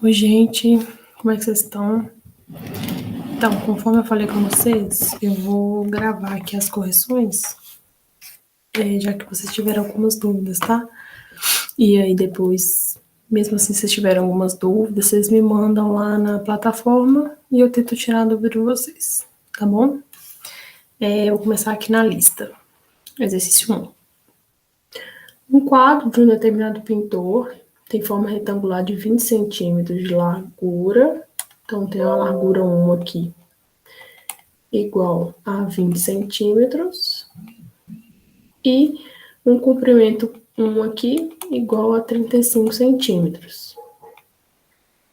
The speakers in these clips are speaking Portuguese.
Oi, gente, como é que vocês estão? Então, conforme eu falei com vocês, eu vou gravar aqui as correções, já que vocês tiveram algumas dúvidas, tá? E aí depois, mesmo assim, se vocês tiverem algumas dúvidas, vocês me mandam lá na plataforma e eu tento tirar a dúvida de vocês, tá bom? Eu vou começar aqui na lista. Exercício 1. Um quadro de um determinado pintor tem forma retangular de 20 centímetros de largura. Então, tem a largura 1 aqui, igual a 20 centímetros. E um comprimento 1 aqui, igual a 35 centímetros.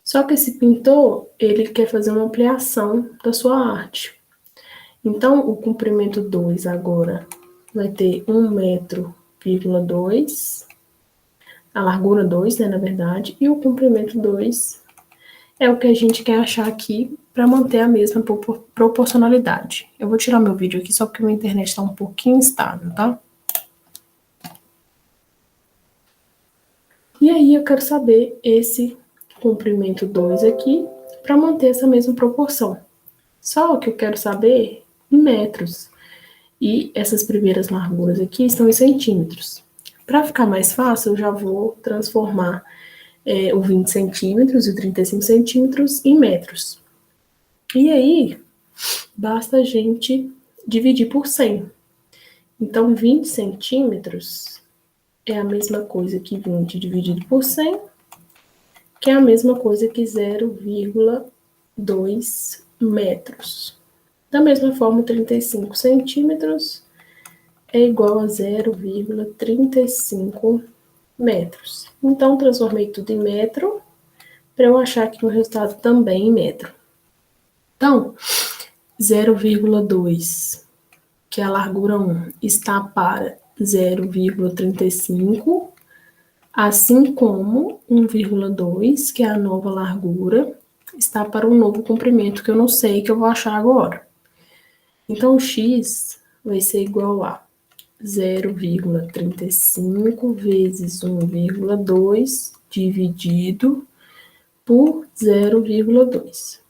Só que esse pintor, ele quer fazer uma ampliação da sua arte. Então, o comprimento 2 agora vai ter 1,2 metro, a largura 2, né, na verdade, e o comprimento 2 é o que a gente quer achar aqui para manter a mesma proporcionalidade. Eu vou tirar meu vídeo aqui só porque minha internet está um pouquinho instável, tá? E aí eu quero saber esse comprimento 2 aqui para manter essa mesma proporção. Só que eu quero saber em metros. E essas primeiras larguras aqui estão em centímetros. Para ficar mais fácil, eu já vou transformar o 20 centímetros e o 35 centímetros em metros. E aí, basta a gente dividir por 100. Então, 20 centímetros é a mesma coisa que 20 dividido por 100, que é a mesma coisa que 0,2 metros. Da mesma forma, 35 centímetros é igual a 0,35 metros. Então, transformei tudo em metro, para eu achar aqui o resultado também em metro. Então, 0,2, que é a largura 1, está para 0,35, assim como 1,2, que é a nova largura, está para um novo comprimento que eu não sei, que eu vou achar agora. Então, x vai ser igual a 0,35 vezes 1,2 dividido por 0,2.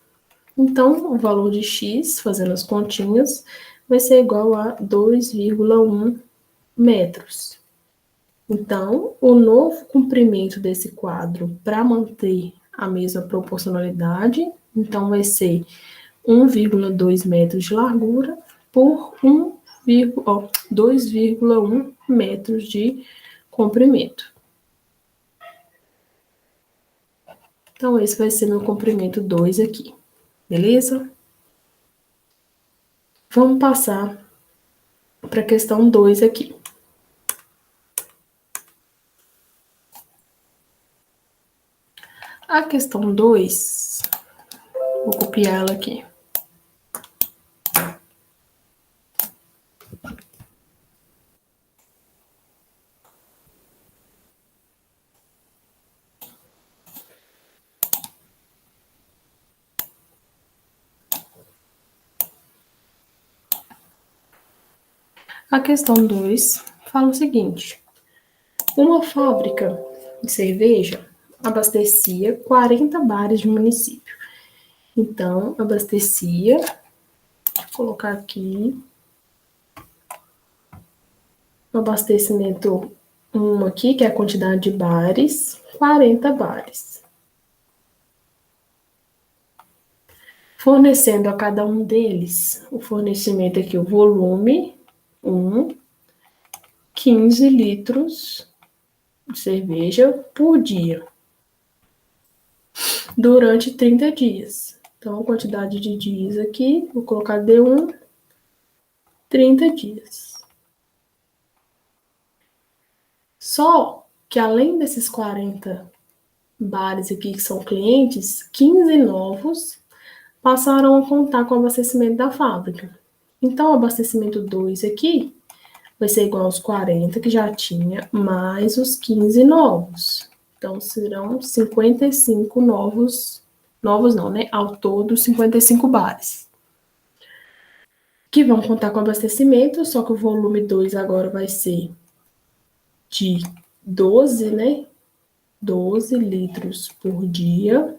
Então, o valor de x, fazendo as continhas, vai ser igual a 2,1 metros. Então, o novo comprimento desse quadro, para manter a mesma proporcionalidade, então vai ser 1,2 metros de largura por 2,1 metros de comprimento. Então, esse vai ser meu comprimento 2 aqui, beleza? Vamos passar para a questão 2 aqui. A questão 2, vou copiar ela aqui. A questão 2 fala o seguinte: uma fábrica de cerveja abastecia 40 bares de município. Então, abastecia, vou colocar aqui, o abastecimento 1 aqui, que é a quantidade de bares, 40 bares. Fornecendo a cada um deles o fornecimento aqui, o volume 1, 15 litros de cerveja por dia, durante 30 dias. Então, a quantidade de dias aqui, vou colocar D1, 30 dias. Só que além desses 40 bares aqui que são clientes, 15 novos passaram a contar com o abastecimento da fábrica. Então, o abastecimento 2 aqui vai ser igual aos 40 que já tinha, mais os 15 novos. Então, serão 55 novos não, né? Ao todo, 55 bares. Que vão contar com abastecimento, só que o volume 2 agora vai ser de 12, né? 12 litros por dia,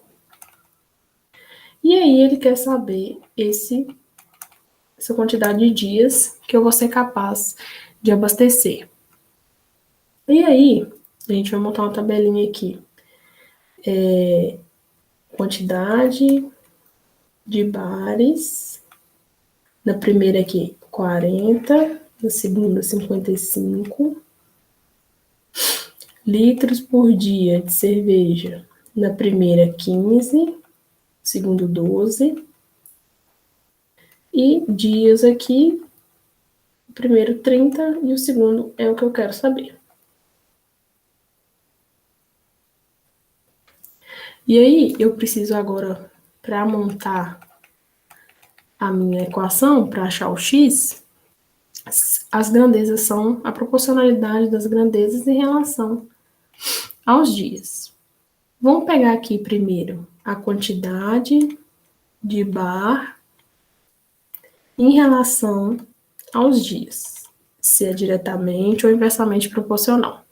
E aí ele quer saber essa quantidade de dias que eu vou ser capaz de abastecer. E aí, a gente vai montar uma tabelinha aqui. Quantidade de bares. Na primeira aqui, 40. Na segunda, 55. Litros por dia de cerveja. Na primeira, 15. Segundo, 12. E dias aqui, o primeiro 30 e o segundo é o que eu quero saber. E aí, eu preciso agora, para montar a minha equação, para achar o x, as grandezas são a proporcionalidade das grandezas em relação aos dias. Vamos pegar aqui primeiro a quantidade de bar em relação aos dias, se é diretamente ou inversamente proporcional.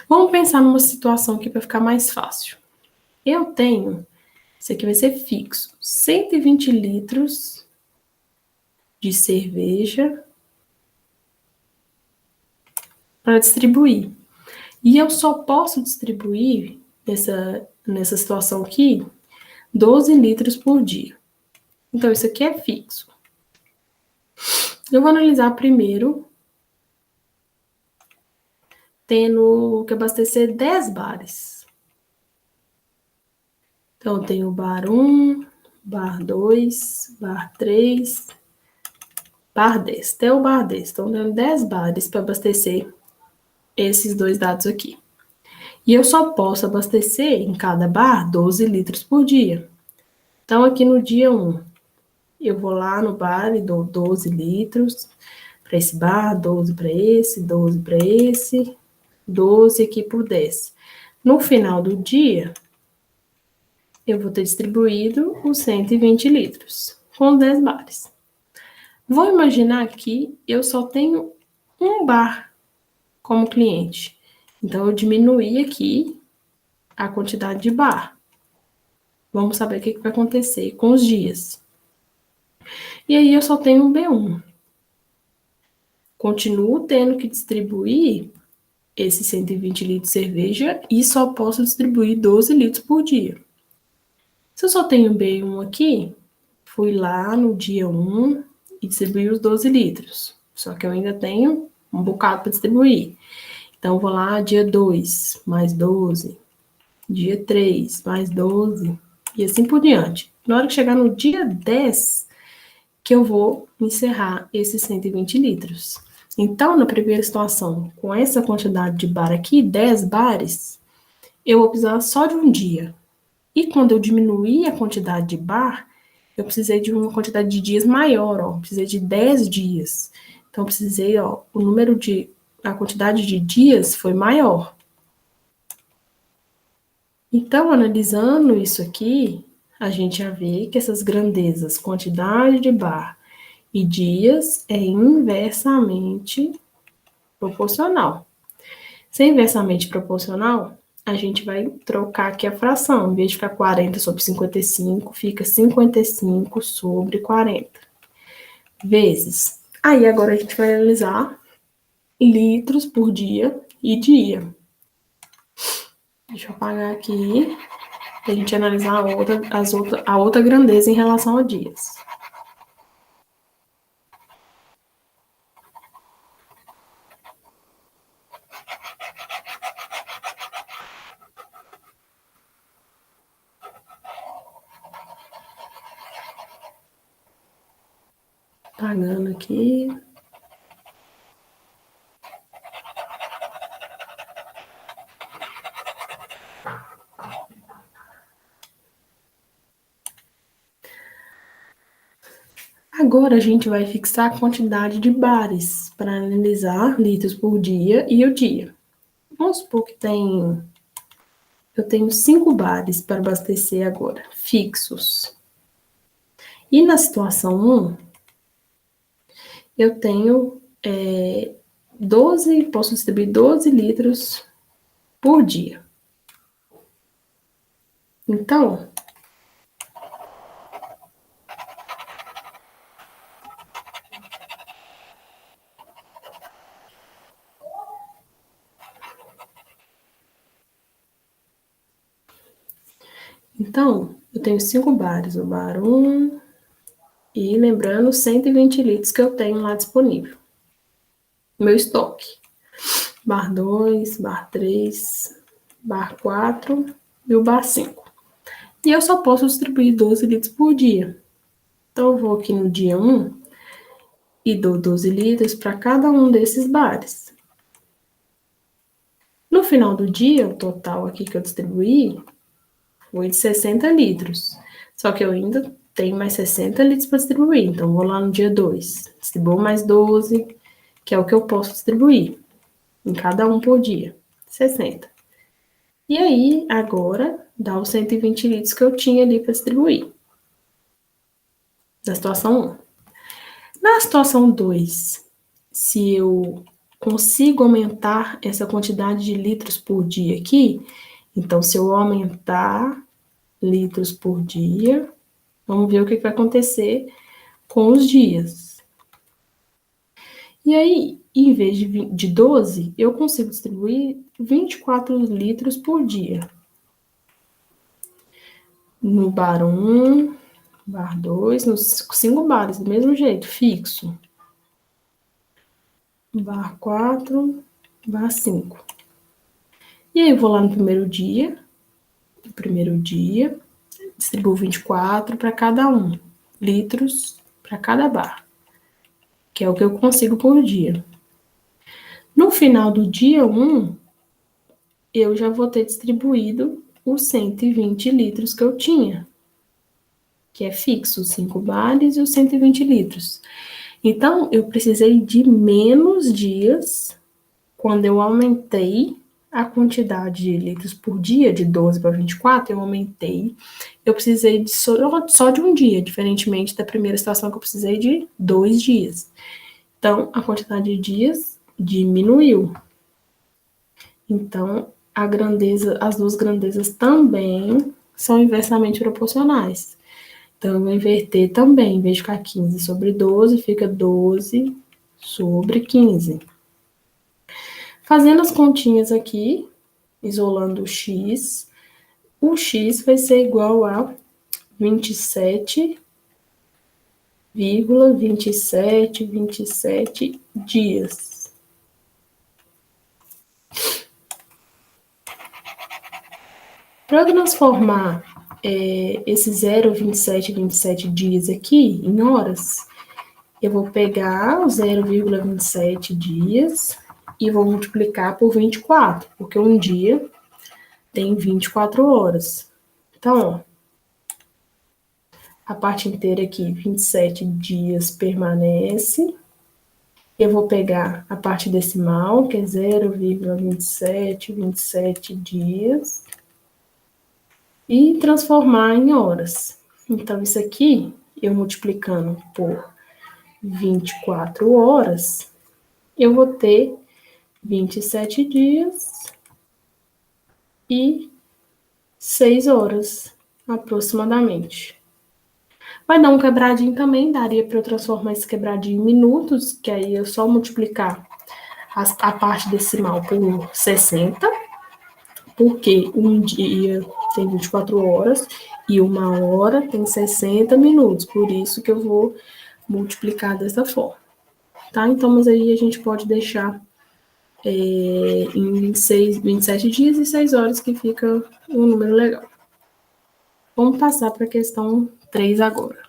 Vamos pensar numa situação aqui para ficar mais fácil. Eu tenho, isso aqui vai ser fixo, 120 litros de cerveja para distribuir. E eu só posso distribuir, nessa situação aqui, 12 litros por dia. Então, isso aqui é fixo. Eu vou analisar primeiro, tendo que abastecer 10 bares. Então, eu tenho bar 1, bar 2, bar 3, bar 10. Até o bar 10. Então, eu tenho 10 bares para abastecer esses dois dados aqui. E eu só posso abastecer em cada bar 12 litros por dia. Então, aqui no dia 1, eu vou lá no bar e dou 12 litros para esse bar, 12 para esse, 12 para esse, 12 aqui por 10. No final do dia, eu vou ter distribuído os 120 litros com 10 bares. Vou imaginar que eu só tenho um bar como cliente. Então, eu diminuí aqui a quantidade de bar. Vamos saber o que vai acontecer com os dias. E aí, eu só tenho um B1. Continuo tendo que distribuir esses 120 litros de cerveja e só posso distribuir 12 litros por dia. Se eu só tenho B1 aqui, fui lá no dia 1 e distribuí os 12 litros. Só que eu ainda tenho um bocado para distribuir. Então, vou lá dia 2, mais 12. Dia 3, mais 12. E assim por diante. Na hora que chegar no dia 10, que eu vou encerrar esses 120 litros. Então, na primeira situação, com essa quantidade de bar aqui, 10 bares, eu vou precisar só de um dia. E quando eu diminuir a quantidade de bar, eu precisei de uma quantidade de dias maior, ó. Precisei de 10 dias. Então, precisei, ó, a quantidade de dias foi maior. Então, analisando isso aqui, a gente já vê que essas grandezas, quantidade de bar e dias, é inversamente proporcional. Se é inversamente proporcional, a gente vai trocar aqui a fração. Em vez de ficar 40 sobre 55, fica 55 sobre 40. Vezes. Aí agora a gente vai analisar litros por dia e dia. Deixa eu apagar aqui para a gente analisar a outra grandeza em relação a dias. Apagando aqui. Agora a gente vai fixar a quantidade de bares para analisar litros por dia e o dia. Vamos supor que eu tenho 5 bares para abastecer agora, fixos. E na situação 1, eu tenho 12, posso distribuir 12 litros por dia. Então, Então, eu tenho 5 bares, o bar 1 e lembrando 120 litros que eu tenho lá disponível. Meu estoque. Bar 2, bar 3, bar 4 e o bar 5. E eu só posso distribuir 12 litros por dia. Então, eu vou aqui no dia 1 e dou 12 litros para cada um desses bares. No final do dia, o total aqui que eu distribuí foi de 60 litros. Só que eu ainda tenho mais 60 litros para distribuir. Então, vou lá no dia 2, distribuo mais 12, que é o que eu posso distribuir, em cada um por dia. 60. E aí, agora, dá os 120 litros que eu tinha ali para distribuir. Da situação 1. Na situação 2, se eu consigo aumentar essa quantidade de litros por dia aqui, então se eu aumentar litros por dia, vamos ver o que vai acontecer com os dias. E aí, em vez de 12, eu consigo distribuir 24 litros por dia. No bar 1, bar 2, nos 5 bares, do mesmo jeito, fixo. Bar 4, bar 5. E aí eu vou lá no primeiro dia, distribuo 24 para cada um, litros para cada bar, que é o que eu consigo por dia. No final do dia 1, eu já vou ter distribuído os 120 litros que eu tinha, que é fixo, os 5 bares e os 120 litros. Então, eu precisei de menos dias quando eu aumentei a quantidade de litros por dia, de 12 para 24, eu aumentei. Eu precisei de só de um dia, diferentemente da primeira situação que eu precisei de 2 dias. Então, a quantidade de dias diminuiu. Então, a grandeza, as duas grandezas também são inversamente proporcionais. Então, eu vou inverter também, em vez de ficar 15 sobre 12, fica 12 sobre 15. Fazendo as continhas aqui, isolando o x vai ser igual a 27,2727 dias. Para transformar esse 0,2727 dias aqui em horas, eu vou pegar o 0,27 dias e vou multiplicar por 24, porque um dia tem 24 horas. Então, ó, a parte inteira aqui, 27 dias permanece. Eu vou pegar a parte decimal, que é 0,2727 dias, e transformar em horas. Então, isso aqui, eu multiplicando por 24 horas, eu vou ter 27 dias e 6 horas, aproximadamente. Vai dar um quebradinho também, daria para eu transformar esse quebradinho em minutos, que aí eu só multiplicar a parte decimal por 60, porque um dia tem 24 horas e uma hora tem 60 minutos, por isso que eu vou multiplicar dessa forma, tá? Então, mas aí a gente pode deixar em 26, 27 dias e 6 horas, que fica um número legal. Vamos passar para a questão 3 agora.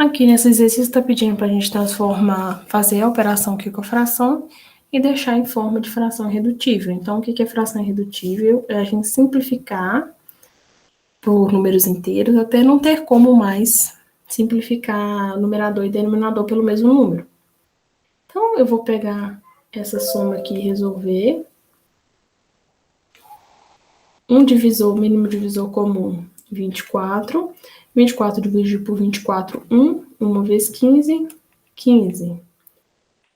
Aqui nesse exercício está pedindo para a gente transformar, fazer a operação aqui com a fração e deixar em forma de fração irredutível. Então, o que é fração irredutível? É a gente simplificar por números inteiros até não ter como mais simplificar numerador e denominador pelo mesmo número. Então, eu vou pegar essa soma aqui e resolver. Um divisor, mínimo divisor comum, 24. 24 dividido por 24, 1. 1 vezes 15, 15.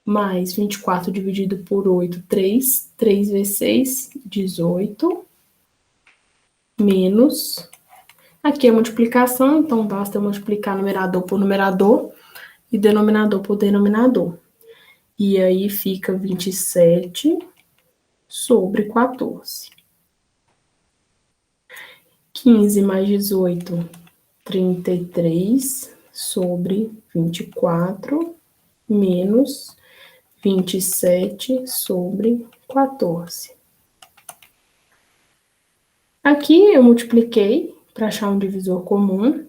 Mais 24 dividido por 8, 3. 3 vezes 6, 18. Menos. Aqui é multiplicação, então basta eu multiplicar numerador por numerador e denominador por denominador. E aí fica 27 sobre 14. 15 mais 18, 33 sobre 24, menos 27 sobre 14. Aqui eu multipliquei para achar um divisor comum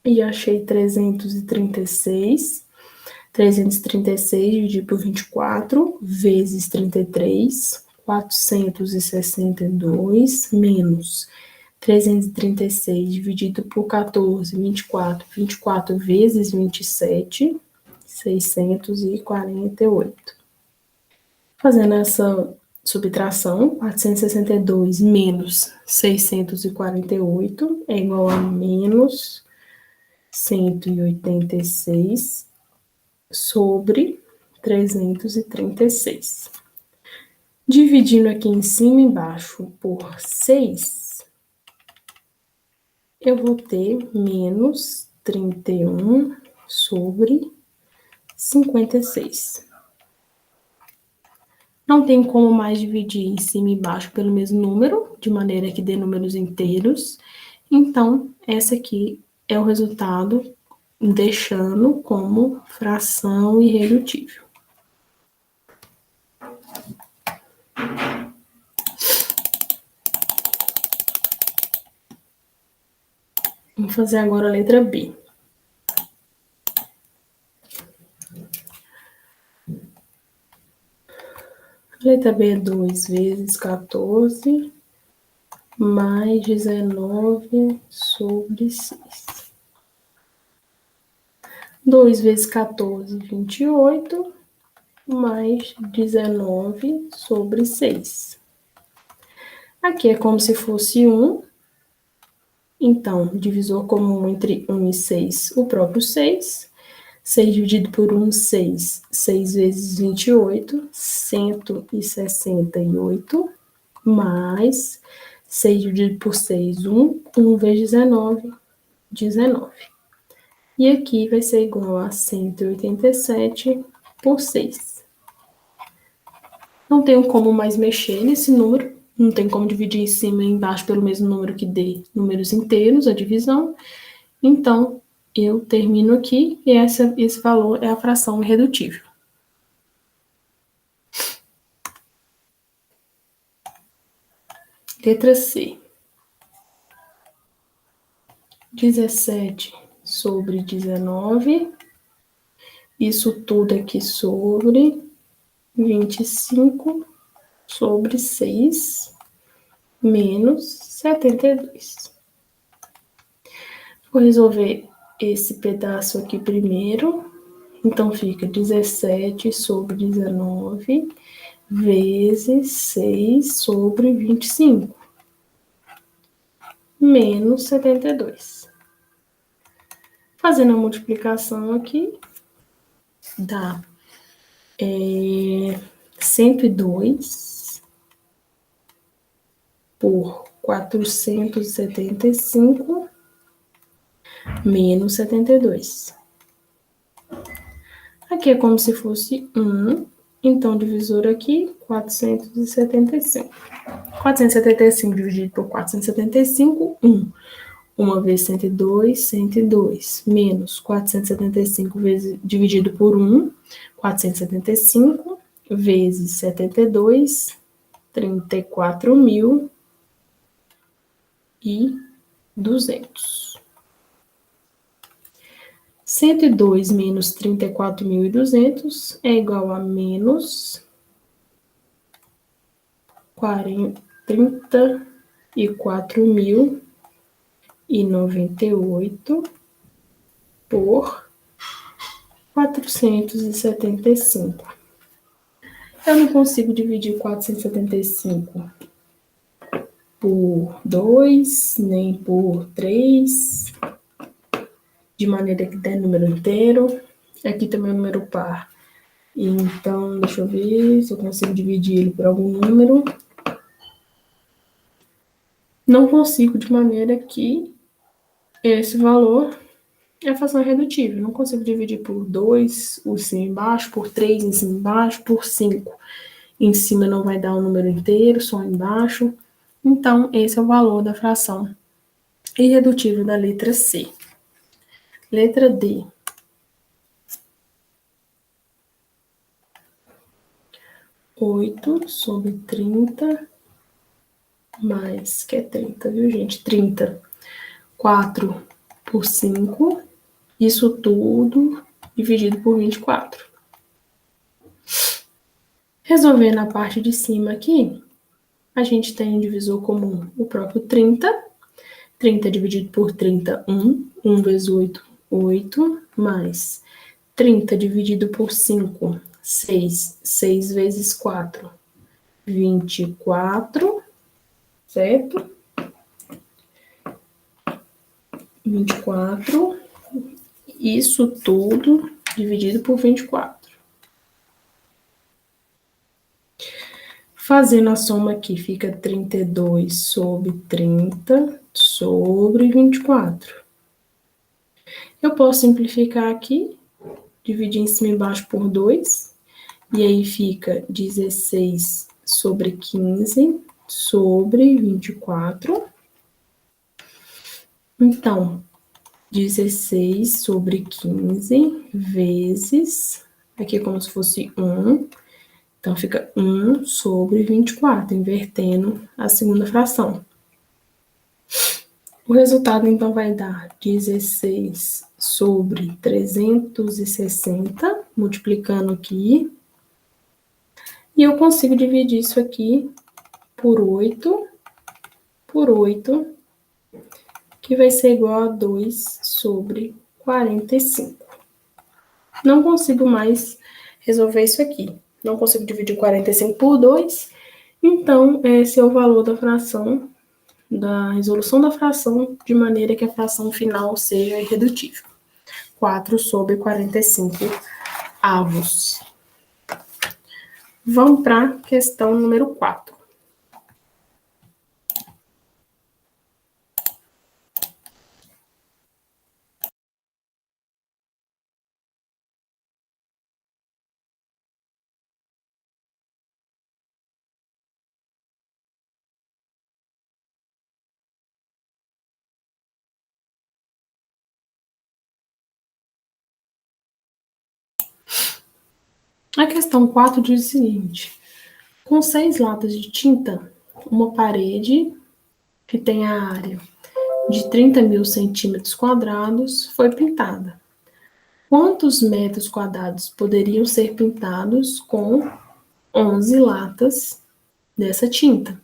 e achei 336. 336 dividido por 24 vezes 33, 462 menos 336 dividido por 14, 24. 24 vezes 27, 648. Fazendo essa subtração, 462 menos 648 é igual a menos 186 sobre 336. Dividindo aqui em cima e embaixo por 6, eu vou ter menos 31 sobre 56. Não tem como mais dividir em cima e embaixo pelo mesmo número, de maneira que dê números inteiros. Então, essa aqui é o resultado, deixando como fração irredutível. Vamos fazer agora a letra B. A letra B é 2 vezes 14 mais 19 sobre 6. 2 vezes 14, 28, mais 19 sobre 6. Aqui é como se fosse 1. Então, divisor comum entre 1 e 6, o próprio 6. 6 dividido por 1, 6. 6 vezes 28, 168, mais 6 dividido por 6, 1. 1 vezes 19, 19. E aqui vai ser igual a 187 por 6. Não tenho como mais mexer nesse número. Não tem como dividir em cima e embaixo pelo mesmo número que dê números inteiros, a divisão. Então, eu termino aqui e esse valor é a fração irredutível. Letra C. 17 sobre 19. Isso tudo aqui sobre 25 sobre 6 menos 72. Vou resolver esse pedaço aqui primeiro. Então, fica 17 sobre 19 vezes 6 sobre 25, menos 72. Fazendo a multiplicação aqui, dá 102 por 475 menos 72. Aqui é como se fosse 1, então divisor aqui, 475. 475 dividido por 475, 1. 1 vezes 102, 102. Menos 475 vezes, dividido por 1, 475 vezes 72, 34.200. 102 menos 34.200 é igual a menos 34.098 por 475. Eu não consigo dividir 475 por 2, nem por 3, de maneira que dê número inteiro. Aqui também é um número par. Então, deixa eu ver se eu consigo dividir ele por algum número. Não consigo, de maneira que esse valor é fração irredutível. Não consigo dividir por 2, o cima embaixo, por 3 em cima embaixo, por 5. Em cima não vai dar um número inteiro, só embaixo. Então, esse é o valor da fração irredutível da letra C. Letra D. 8 sobre 30 mais, que é 30, viu, gente? 30. 4 por 5. Isso tudo dividido por 24. Resolvendo a parte de cima aqui, a gente tem um divisor comum, o próprio 30. 30 dividido por 30, 1. 1 vezes 8, 8. Mais 30 dividido por 5, 6. 6 vezes 4, 24. Certo? 24. Isso tudo dividido por 24. Fazendo a soma aqui, fica 32 sobre 30 sobre 24. Eu posso simplificar aqui, dividir em cima e embaixo por 2, e aí fica 16 sobre 15 sobre 24. Então, 16 sobre 15 vezes, aqui é como se fosse 1, então fica 1 sobre 24, invertendo a segunda fração. O resultado, então, vai dar 16 sobre 360, multiplicando aqui. E eu consigo dividir isso aqui por 8, que vai ser igual a 2 sobre 45. Não consigo mais resolver isso aqui. Não consigo dividir 45 por 2. Então, esse é o valor da fração, da resolução da fração, de maneira que a fração final seja irredutível. 4 sobre 45 avos. Vamos para a questão número 4. A questão 4 diz o seguinte: com 6 latas de tinta, uma parede que tem a área de 30.000 centímetros quadrados foi pintada. Quantos metros quadrados poderiam ser pintados com 11 latas dessa tinta?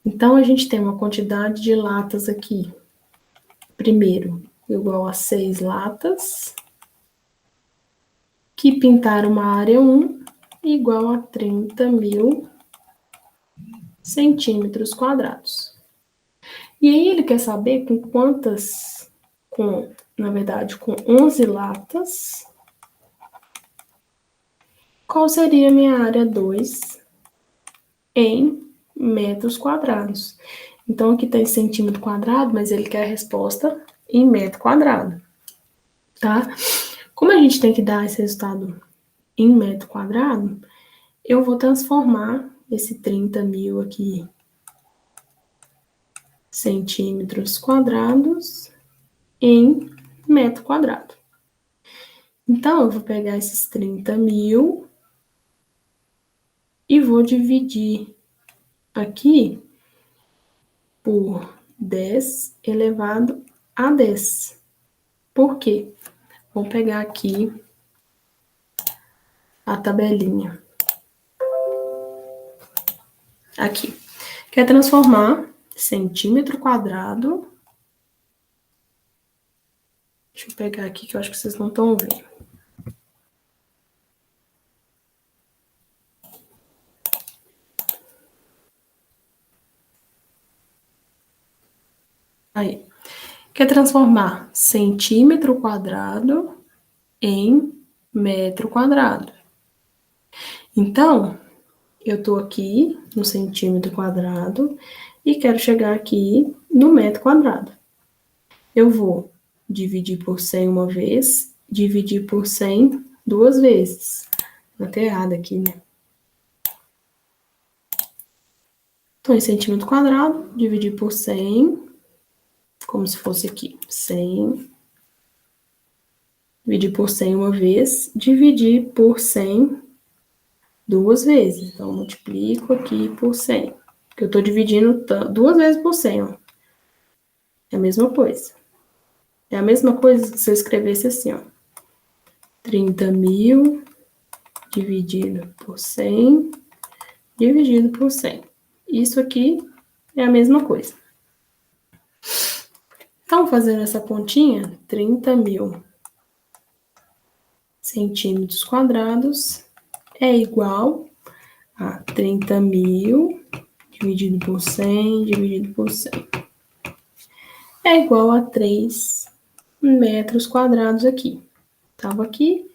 Então, a gente tem uma quantidade de latas aqui. Primeiro, igual a 6 latas, que pintaram uma área 1 igual a 30.000 centímetros quadrados. E aí ele quer saber com quantas, na verdade, com 11 latas, qual seria a minha área 2 em metros quadrados. Então, aqui está em centímetro quadrado, mas ele quer a resposta em metro quadrado, tá? Como a gente tem que dar esse resultado em metro quadrado, eu vou transformar esse 30.000 aqui centímetros quadrados em metro quadrado. Então, eu vou pegar esses 30.000 e vou dividir aqui por 10 elevado a 10. Por quê? Vou pegar aqui a tabelinha. Aqui. Quer transformar centímetro quadrado. Deixa eu pegar aqui que eu acho que vocês não estão vendo. Aí. Quer transformar centímetro quadrado em metro quadrado. Então, eu tô aqui no centímetro quadrado e quero chegar aqui no metro quadrado. Eu vou dividir por 100 uma vez, dividir por 100 duas vezes. Até errado aqui, né? Então, em centímetro quadrado, dividir por 100, como se fosse aqui, 100. Dividir por 100 uma vez, dividir por 100 duas vezes. Então, multiplico aqui por 100. Porque eu tô dividindo duas vezes por 100, ó. É a mesma coisa. É a mesma coisa se eu escrevesse assim, ó. 30.000 dividido por 100, dividido por 100. Isso aqui é a mesma coisa. Então, fazendo essa continha, 30.000 centímetros quadrados é igual a 30.000 dividido por 100, dividido por 100. É igual a 3 metros quadrados aqui. Estava aqui,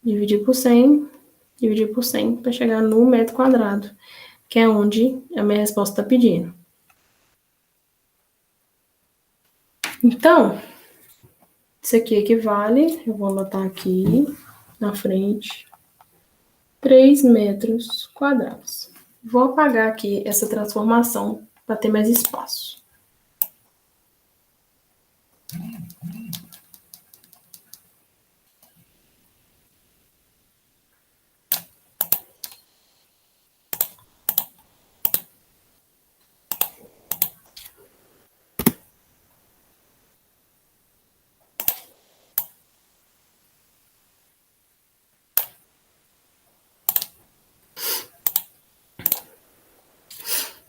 dividir por 100 para chegar no metro quadrado, que é onde a minha resposta está pedindo. Então, isso aqui equivale, eu vou anotar aqui na frente, 3 metros quadrados. Vou apagar aqui essa transformação para ter mais espaço.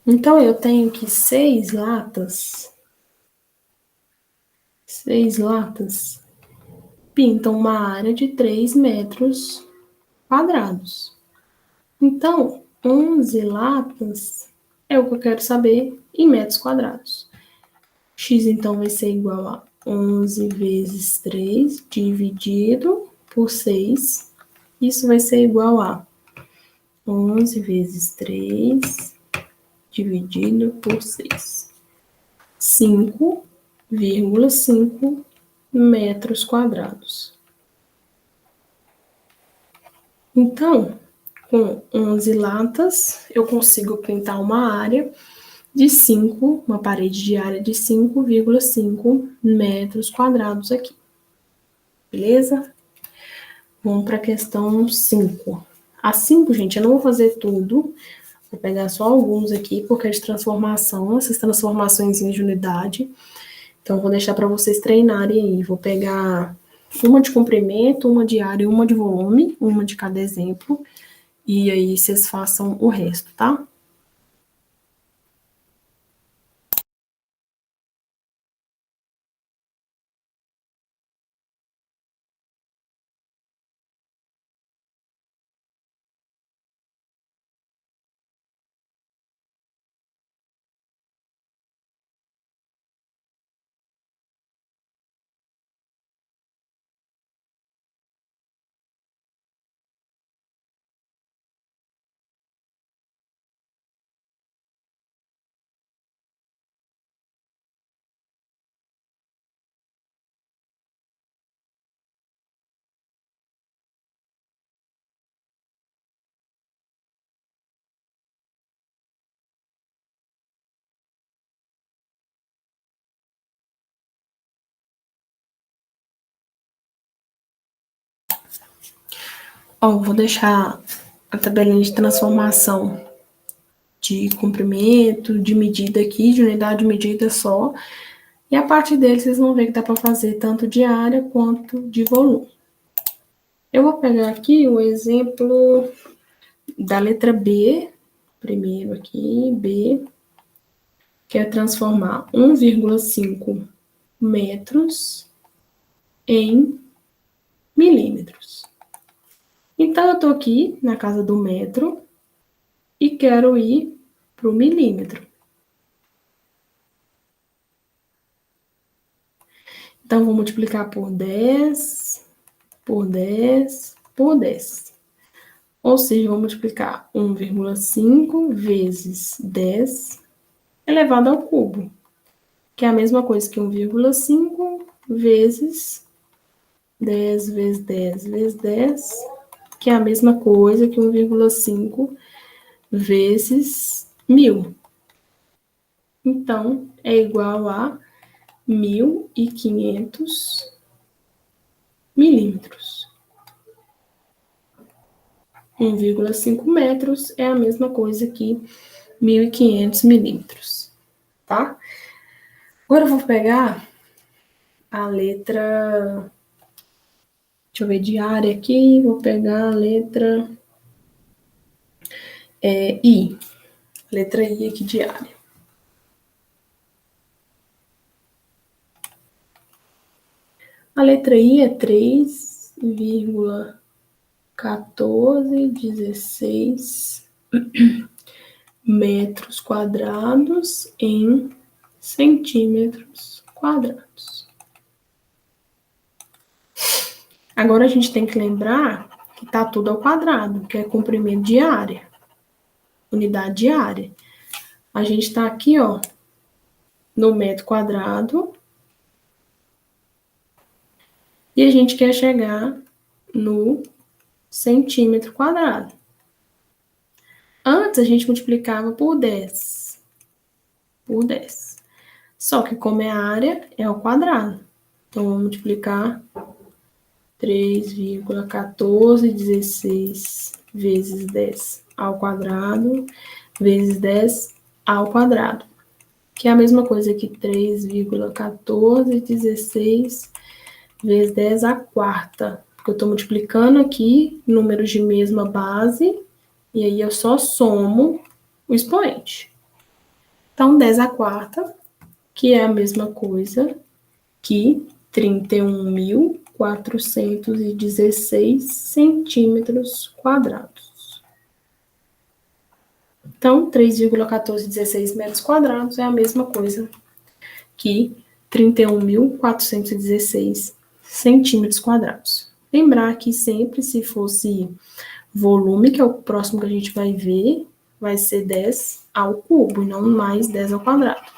Então, eu tenho aqui 6 latas. 6 latas pintam uma área de 3 metros quadrados. Então, 11 latas é o que eu quero saber em metros quadrados. X, então, vai ser igual a 11 vezes 3 dividido por 6. Isso vai ser igual a 11 vezes 3 dividido por 6. 5,5 metros quadrados. Então, com 11 latas, eu consigo pintar uma área de 5, uma parede de área de 5,5 metros quadrados aqui. Beleza? Vamos para a questão 5. A 5, gente, eu não vou fazer tudo, vou pegar só alguns aqui, porque é de transformação, essas transformações de unidade. Então, eu vou deixar para vocês treinarem aí. Vou pegar uma de comprimento, uma de área e uma de volume, uma de cada exemplo. E aí, vocês façam o resto, tá? Ó, vou deixar a tabelinha de transformação de comprimento, de medida aqui, de unidade de medida só. E a partir dele, vocês vão ver que dá para fazer tanto de área quanto de volume. Eu vou pegar aqui o exemplo da letra B, primeiro aqui, B, que é transformar 1,5 metros em milímetros. Então, eu estou aqui na casa do metro e quero ir para o milímetro. Então, vou multiplicar por 10, por 10, por 10. Ou seja, vou multiplicar 1,5 vezes 10 elevado ao cubo, que é a mesma coisa que 1,5 vezes 10 vezes 10 vezes 10, que é a mesma coisa que 1,5 vezes 1.000. Então, é igual a 1.500 milímetros. 1,5 metros é a mesma coisa que 1.500 milímetros, tá? Agora eu vou pegar a letra, deixa eu ver, de área aqui, vou pegar a letra I. Letra I aqui de área. A letra I é 3,1416 metros quadrados em centímetros quadrados. Agora a gente tem que lembrar que tá tudo ao quadrado, que é comprimento de área, unidade de área. A gente tá aqui, ó, no metro quadrado, e a gente quer chegar no centímetro quadrado. Antes a gente multiplicava por 10. Por 10. Só que como é a área, é ao quadrado. Então, vamos multiplicar 3,1416 vezes 10 ao quadrado, vezes 10 ao quadrado. Que é a mesma coisa que 3,1416 vezes 10 à quarta. Porque eu estou multiplicando aqui números de mesma base, e aí eu só somo o expoente. Então, 10 à quarta, que é a mesma coisa que 31.416 centímetros quadrados. Então, 3,1416 metros quadrados é a mesma coisa que 31.416 centímetros quadrados. Lembrar que sempre, se fosse volume, que é o próximo que a gente vai ver, vai ser 10 ao cubo, e não mais 10 ao quadrado.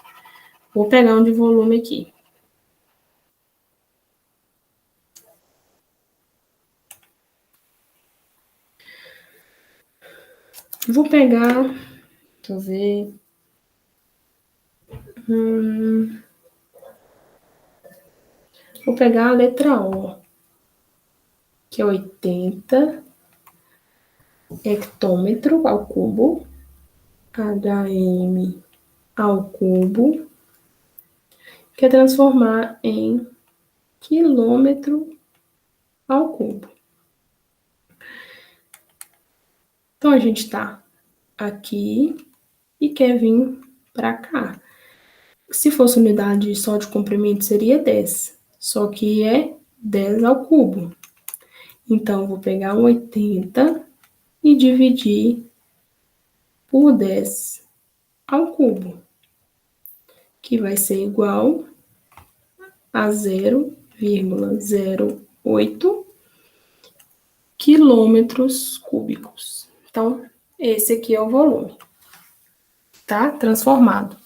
Vou pegar um de volume aqui. Vou pegar, deixa eu ver. Vou pegar a letra O, que é 80 hectômetro ao cubo, HM ao cubo, que é transformar em quilômetro ao cubo. Então, a gente está aqui e quer vir para cá. Se fosse unidade só de comprimento, seria 10. Só que é 10 ao cubo. Então, vou pegar um 80 e dividir por 10 ao cubo, que vai ser igual a 0,08 quilômetros cúbicos. Então, esse aqui é o volume, tá? Transformado.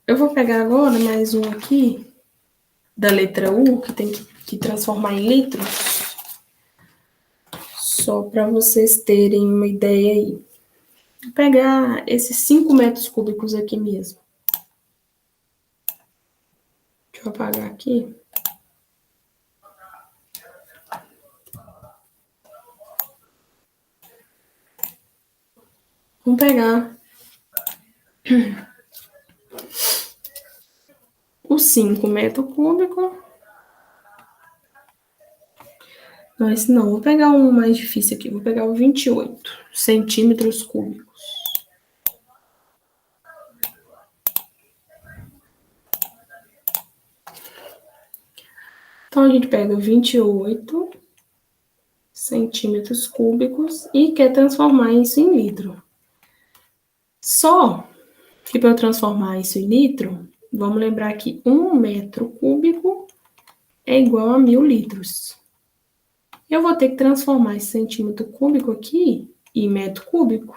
Eu vou pegar agora mais um aqui, da letra U, que tem que transformar em litros, só para vocês terem uma ideia aí. Vou pegar esses 5 metros cúbicos aqui mesmo. Deixa eu apagar aqui. Vamos pegar o 5 metro cúbico. Não, esse não. Vou pegar um mais difícil aqui. Vou pegar o 28 centímetros cúbicos. Então, a gente pega 28 centímetros cúbicos e quer transformar isso em litro. Só que para eu transformar isso em litro, vamos lembrar que 1 metro cúbico é igual a 1000 litros. Eu vou ter que transformar esse centímetro cúbico aqui em metro cúbico,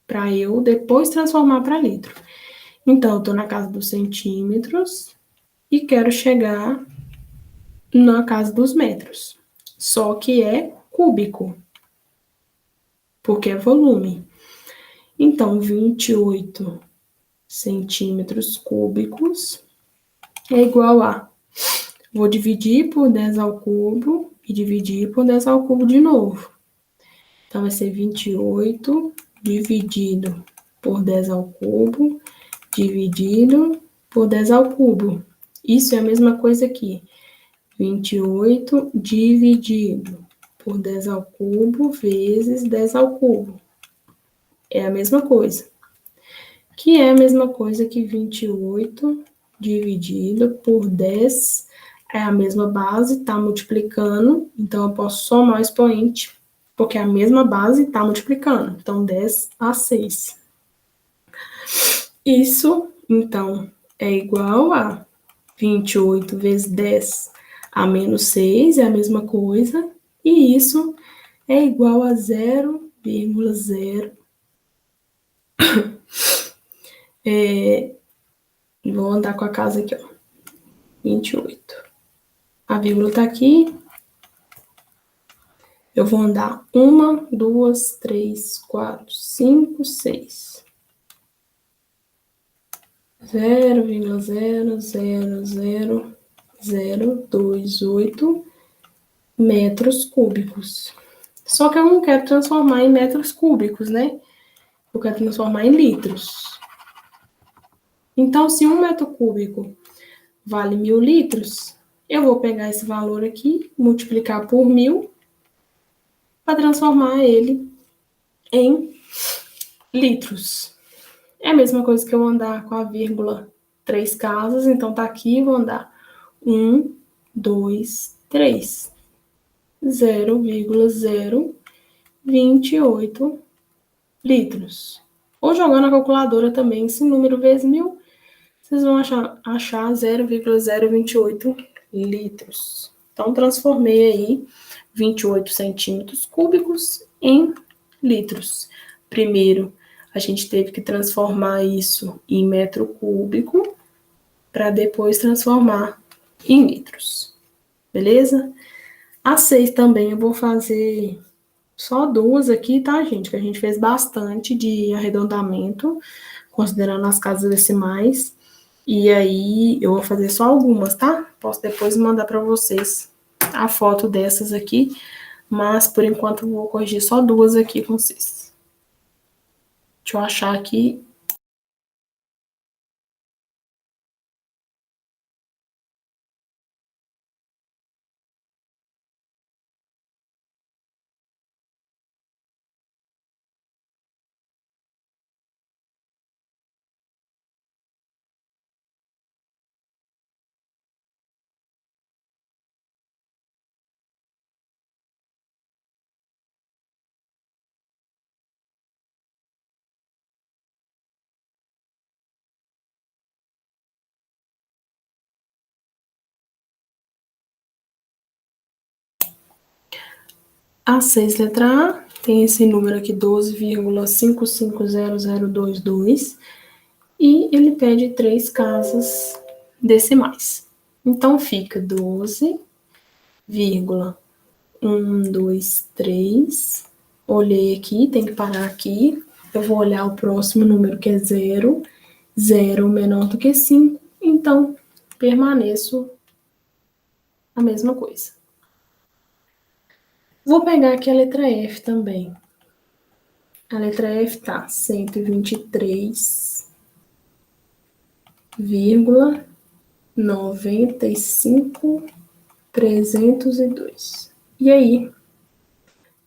para eu depois transformar para litro. Então, eu estou na casa dos centímetros e quero chegar na casa dos metros. Só que é cúbico, porque é volume. Então, 28 centímetros cúbicos é igual a... Vou dividir por 10 ao cubo e dividir por 10 ao cubo de novo. Então, vai ser 28 dividido por 10 ao cubo, dividido por 10 ao cubo. Isso é a mesma coisa aqui. 28 dividido por 10 ao cubo vezes 10 ao cubo. É a mesma coisa. Que é a mesma coisa que 28 dividido por 10. É a mesma base, tá multiplicando. Então, eu posso somar o expoente, porque a mesma base tá multiplicando. Então, 10 a 6. Isso, então, é igual a 28 vezes 10 a menos 6, é a mesma coisa. E isso é igual a 0,0. Vou andar com a casa aqui, ó. 28. A vírgula tá aqui. Eu vou andar 1, 2, 3, 4, 5, 6. 0,00028 metros cúbicos. Só que eu não quero transformar em metros cúbicos, né? Eu quero transformar em litros. Então, se 1 metro cúbico vale 1000 litros, eu vou pegar esse valor aqui, multiplicar por 1000, para transformar ele em litros. É a mesma coisa que eu andar com a vírgula 3 casas, então tá aqui, vou andar 1, 2, 3. 0,028 litros. Ou jogar na calculadora também, esse número vezes 1000, vocês vão achar 0,028 litros. Então, transformei aí 28 centímetros cúbicos em litros. Primeiro, a gente teve que transformar isso em metro cúbico, para depois transformar em litros. Beleza? A 6 também eu vou fazer só duas aqui, tá, gente? Que a gente fez bastante de arredondamento, considerando as casas decimais. E aí, eu vou fazer só algumas, tá? Posso depois mandar para vocês a foto dessas aqui, mas por enquanto eu vou corrigir só duas aqui com vocês. Deixa eu achar aqui. A 6, letra A, tem esse número aqui, 12,550022, e ele pede 3 casas decimais. Então, fica 12,123. Olhei aqui, tem que parar aqui. Eu vou olhar o próximo número, que é 0. 0 menor do que 5, então permaneço a mesma coisa. Vou pegar aqui a letra F também. A letra F tá 123,5 95.302. E aí,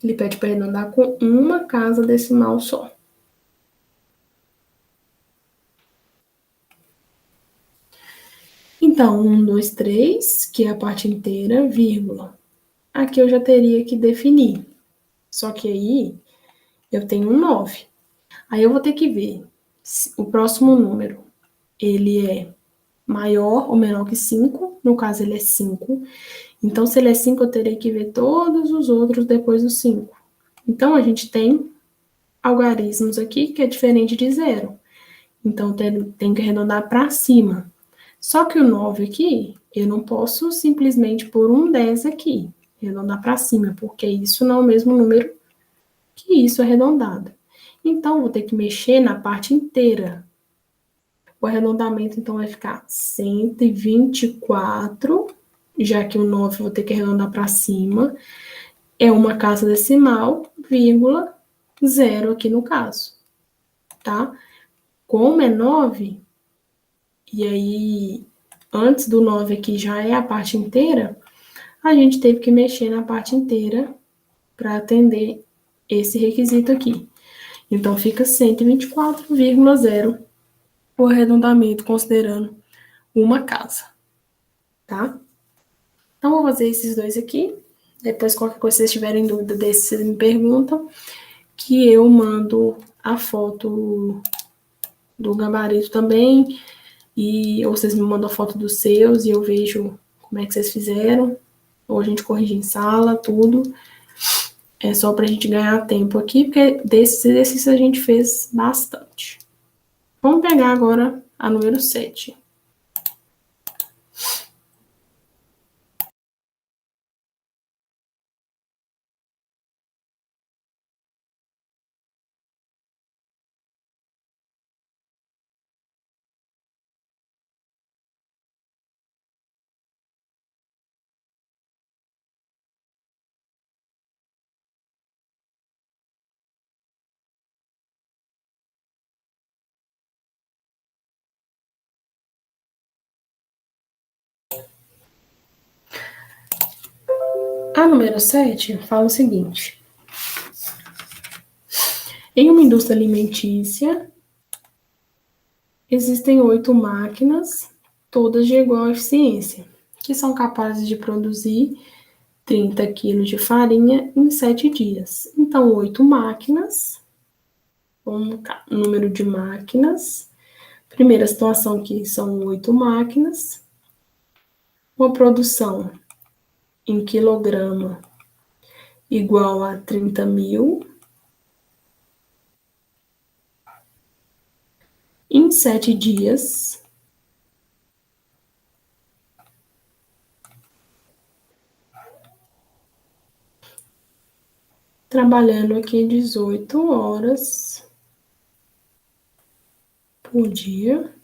ele pede para arredondar com uma casa decimal só. Então, 1, 2, 3, que é a parte inteira, vírgula. Aqui eu já teria que definir. Só que aí eu tenho um 9. Aí eu vou ter que ver se o próximo número, ele é maior ou menor que 5. No caso, ele é 5. Então, se ele é 5, eu terei que ver todos os outros depois do 5. Então, a gente tem algarismos aqui que é diferente de zero. Então, tem que arredondar para cima. Só que o 9 aqui, eu não posso simplesmente pôr um 10 aqui, arredondar para cima, porque isso não é o mesmo número que isso arredondado. Então, vou ter que mexer na parte inteira. O arredondamento, então, vai ficar 124, já que o 9 eu vou ter que arredondar para cima. É uma casa decimal, vírgula, 0 aqui no caso, tá? Como é 9, e aí antes do 9 aqui já é a parte inteira, a gente teve que mexer na parte inteira para atender esse requisito aqui. Então, fica 124,0 o arredondamento, considerando uma casa, tá? Então, vou fazer esses dois aqui. Depois, qualquer coisa, se vocês tiverem dúvida desses, vocês me perguntam, que eu mando a foto do gabarito também, ou vocês me mandam a foto dos seus e eu vejo como é que vocês fizeram, ou a gente corrige em sala, tudo. É só pra gente ganhar tempo aqui, porque desses exercícios a gente fez bastante. Vamos pegar agora a número 7. A número 7 fala o seguinte: em uma indústria alimentícia, existem 8 máquinas, todas de igual eficiência, que são capazes de produzir 30 quilos de farinha em 7 dias. Então, 8 máquinas, um número de máquinas. Primeira situação aqui são 8 máquinas. Uma produção em quilograma igual a 30.000. Em 7 dias, trabalhando aqui 18 horas por dia.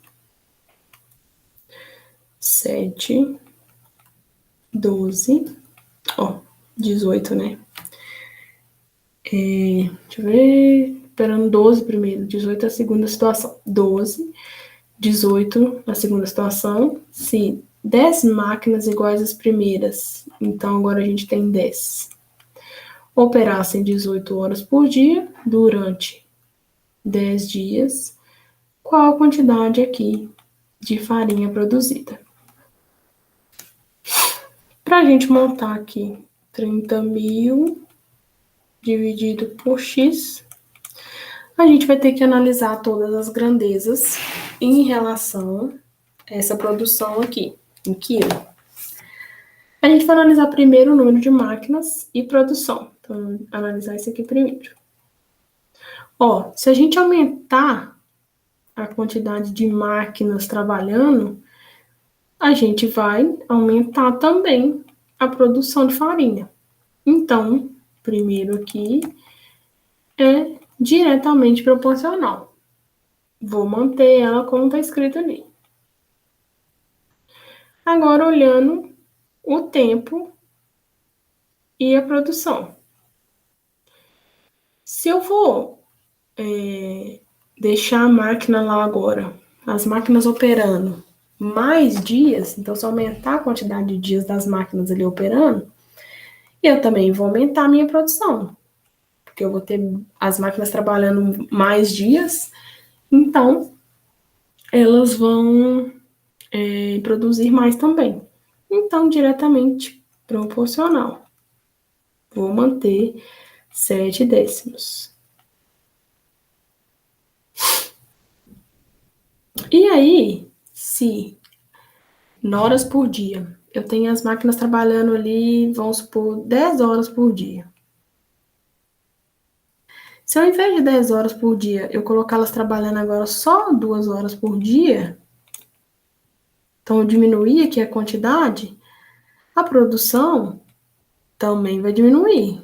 7, 12, ó, 18, né? Deixa eu ver, esperando 12 primeiro, 18 é a segunda situação. 12, 18 na segunda situação. Se 10 máquinas iguais às primeiras, então agora a gente tem 10. Operassem 18 horas por dia durante 10 dias, qual a quantidade aqui de farinha produzida? Para a gente montar aqui 30.000 dividido por x, a gente vai ter que analisar todas as grandezas em relação a essa produção aqui, em quilo. A gente vai analisar primeiro o número de máquinas e produção. Então, analisar isso aqui primeiro. Ó, se a gente aumentar a quantidade de máquinas trabalhando, a gente vai aumentar também a produção de farinha. Então, primeiro aqui é diretamente proporcional. Vou manter ela como está escrito ali. Agora, olhando o tempo e a produção. Se eu vou deixar a máquina lá agora, as máquinas operando, mais dias, então se eu aumentar a quantidade de dias das máquinas ali operando, eu também vou aumentar a minha produção, porque eu vou ter as máquinas trabalhando mais dias, então elas vão produzir mais também. Então, diretamente proporcional. Vou manter 7 décimos. E aí, se horas por dia, eu tenho as máquinas trabalhando ali, vamos supor, 10 horas por dia. Se ao invés de 10 horas por dia, eu colocá-las trabalhando agora só 2 horas por dia, então eu diminuir aqui a quantidade, a produção também vai diminuir.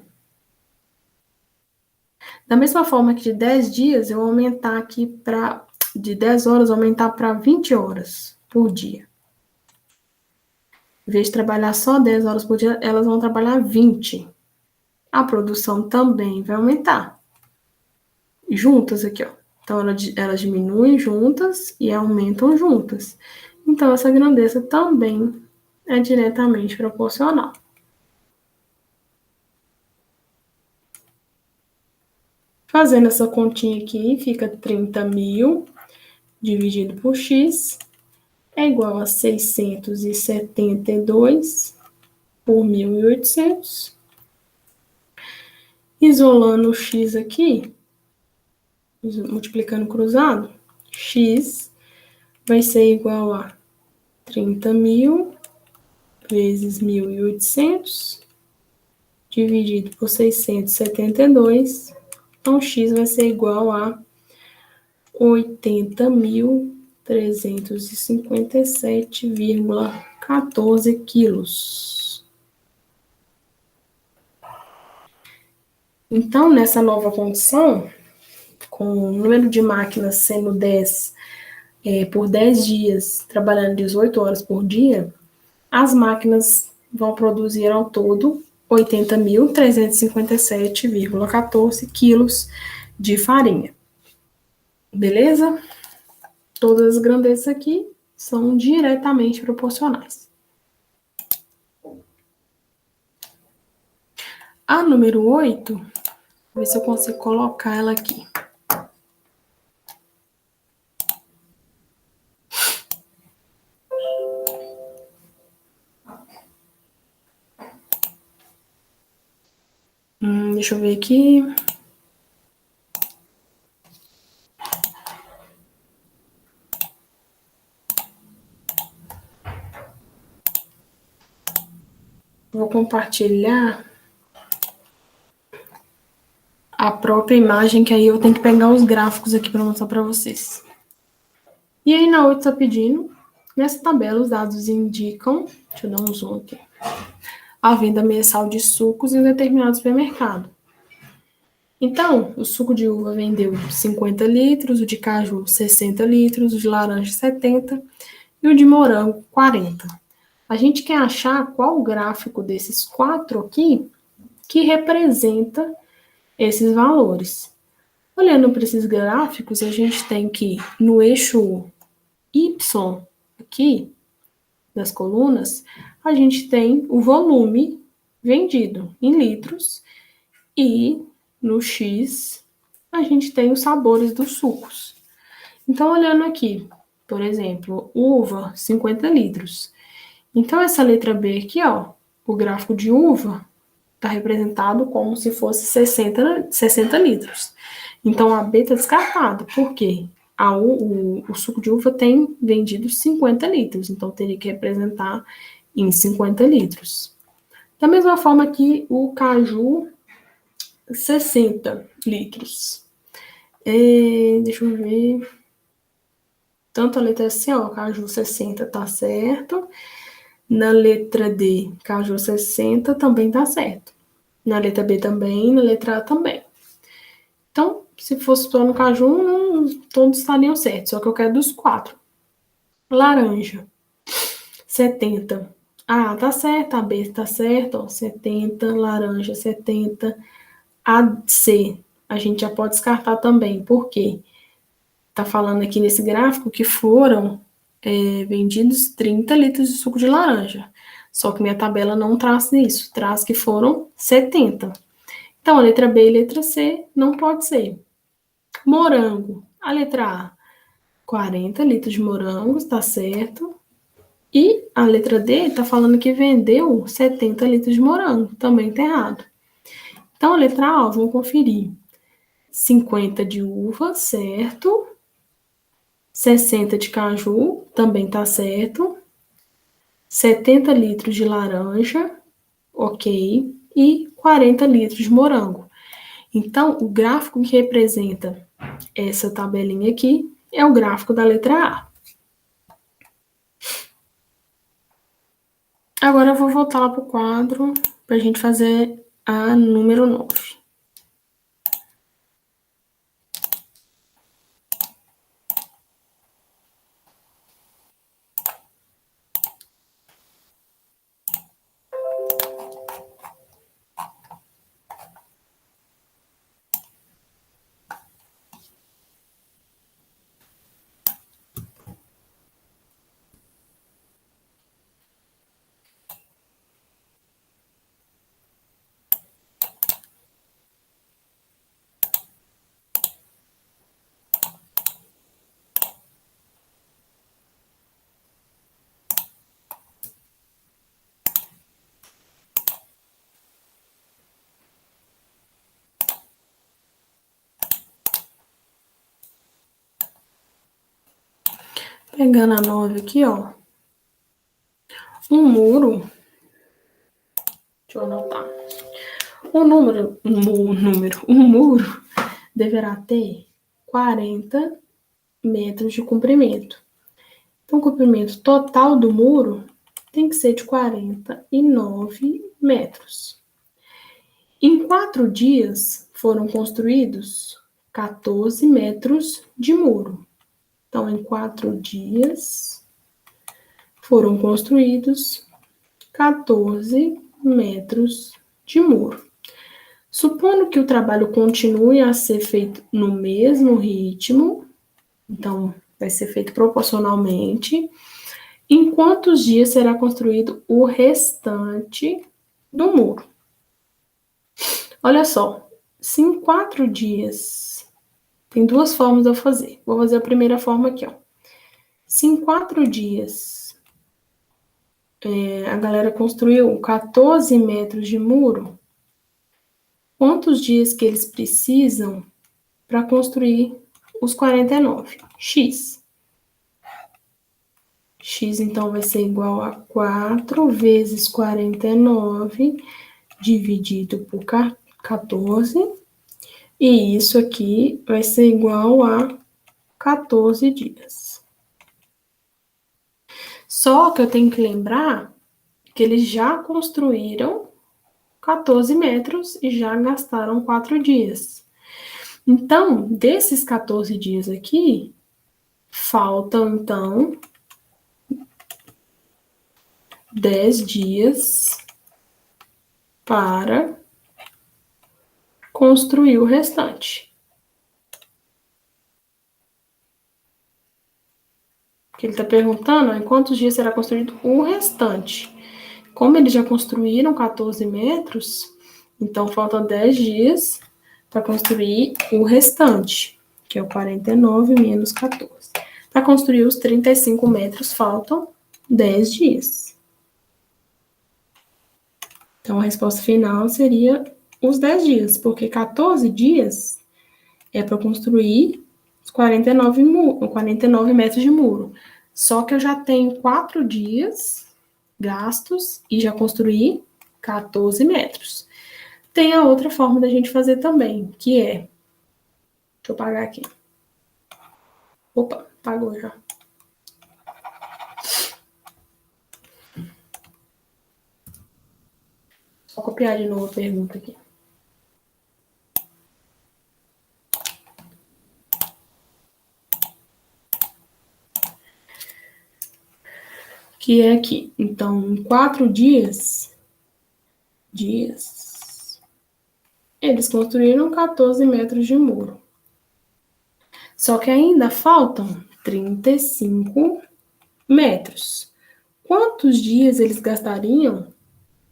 Da mesma forma que de 10 dias, eu aumentar aqui para, de 10 horas, aumentar para 20 horas por dia. Em vez de trabalhar só 10 horas por dia, elas vão trabalhar 20. A produção também vai aumentar. Juntas aqui, ó. Então, elas diminuem juntas e aumentam juntas. Então, essa grandeza também é diretamente proporcional. Fazendo essa continha aqui, fica 30.000 dividido por x é igual a 672 por 1.800. Isolando o x aqui, multiplicando cruzado, x vai ser igual a 30.000 vezes 1.800 dividido por 672. Então, x vai ser igual a 80.357,14 quilos. Então, nessa nova condição, com o número de máquinas sendo 10 por 10 dias, trabalhando 18 horas por dia, as máquinas vão produzir ao todo 80.357,14 quilos de farinha. Beleza? Todas as grandezas aqui são diretamente proporcionais. A número 8, vou ver se eu consigo colocar ela aqui. Deixa eu ver aqui. Vou compartilhar a própria imagem, que aí eu tenho que pegar os gráficos aqui para mostrar para vocês. E aí na 8 está pedindo, nessa tabela os dados indicam, deixa eu dar um zoom aqui, a venda mensal de sucos em um determinado supermercado. Então, o suco de uva vendeu 50 litros, o de caju 60 litros, o de laranja 70 e o de morango 40. A gente quer achar qual o gráfico desses 4 aqui que representa esses valores. Olhando para esses gráficos, a gente tem que no eixo Y aqui, das colunas, a gente tem o volume vendido em litros e no X a gente tem os sabores dos sucos. Então, olhando aqui, por exemplo, uva, 50 litros. Então, essa letra B aqui, ó, o gráfico de uva está representado como se fosse 60 litros. Então, a B está descartada. Por quê? O suco de uva tem vendido 50 litros, então teria que representar em 50 litros. Da mesma forma que o caju, 60 litros. Deixa eu ver. Tanto a letra C, ó, caju 60 tá certo. Na letra D, caju 60 também tá certo. Na letra B também, na letra A também. Então, se fosse só no caju, todos estariam certos, só que eu quero dos 4. Laranja, 70. A tá certo, a B tá certo, ó, 70, laranja 70. A C, a gente já pode descartar também, por quê? Tá falando aqui nesse gráfico que foram vendidos 30 litros de suco de laranja. Só que minha tabela não traz isso, traz que foram 70. Então, a letra B e a letra C não pode ser. Morango, a letra A, 40 litros de morango, está certo. E a letra D está falando que vendeu 70 litros de morango, também está errado. Então, a letra A, ó, vamos conferir. 50 de uva, certo. 60 de caju, também está certo. 70 litros de laranja, ok. E 40 litros de morango. Então, o gráfico que representa essa tabelinha aqui é o gráfico da letra A. Agora eu vou voltar lá para o quadro para a gente fazer a número 9. Pegando a 9 aqui, ó. Um muro. Deixa eu anotar. Um muro deverá ter 40 metros de comprimento. Então, o comprimento total do muro tem que ser de 49 metros. Em 4 dias foram construídos 14 metros de muro. Então, em 4 dias foram construídos 14 metros de muro. Supondo que o trabalho continue a ser feito no mesmo ritmo, então vai ser feito proporcionalmente, em quantos dias será construído o restante do muro? Olha só, se em 4 dias, tem duas formas de eu fazer. Vou fazer a primeira forma aqui, ó. Se em 4 dias a galera construiu 14 metros de muro, quantos dias que eles precisam para construir os 49? X. X, então, vai ser igual a 4 vezes 49 dividido por 14. E isso aqui vai ser igual a 14 dias. Só que eu tenho que lembrar que eles já construíram 14 metros e já gastaram 4 dias. Então, desses 14 dias aqui, faltam, então, 10 dias para construir o restante. O que ele está perguntando é em quantos dias será construído o restante. Como eles já construíram 14 metros, então faltam 10 dias para construir o restante, que é o 49 menos 14. Para construir os 35 metros, faltam 10 dias. Então, a resposta final seria os 10 dias, porque 14 dias é para construir os 49 metros de muro. Só que eu já tenho 4 dias gastos e já construí 14 metros. Tem a outra forma da gente fazer também, que é... Deixa eu apagar aqui. Opa, apagou já. Só copiar de novo a pergunta aqui. Que é aqui. Então, em 4 dias, eles construíram 14 metros de muro. Só que ainda faltam 35 metros. Quantos dias eles gastariam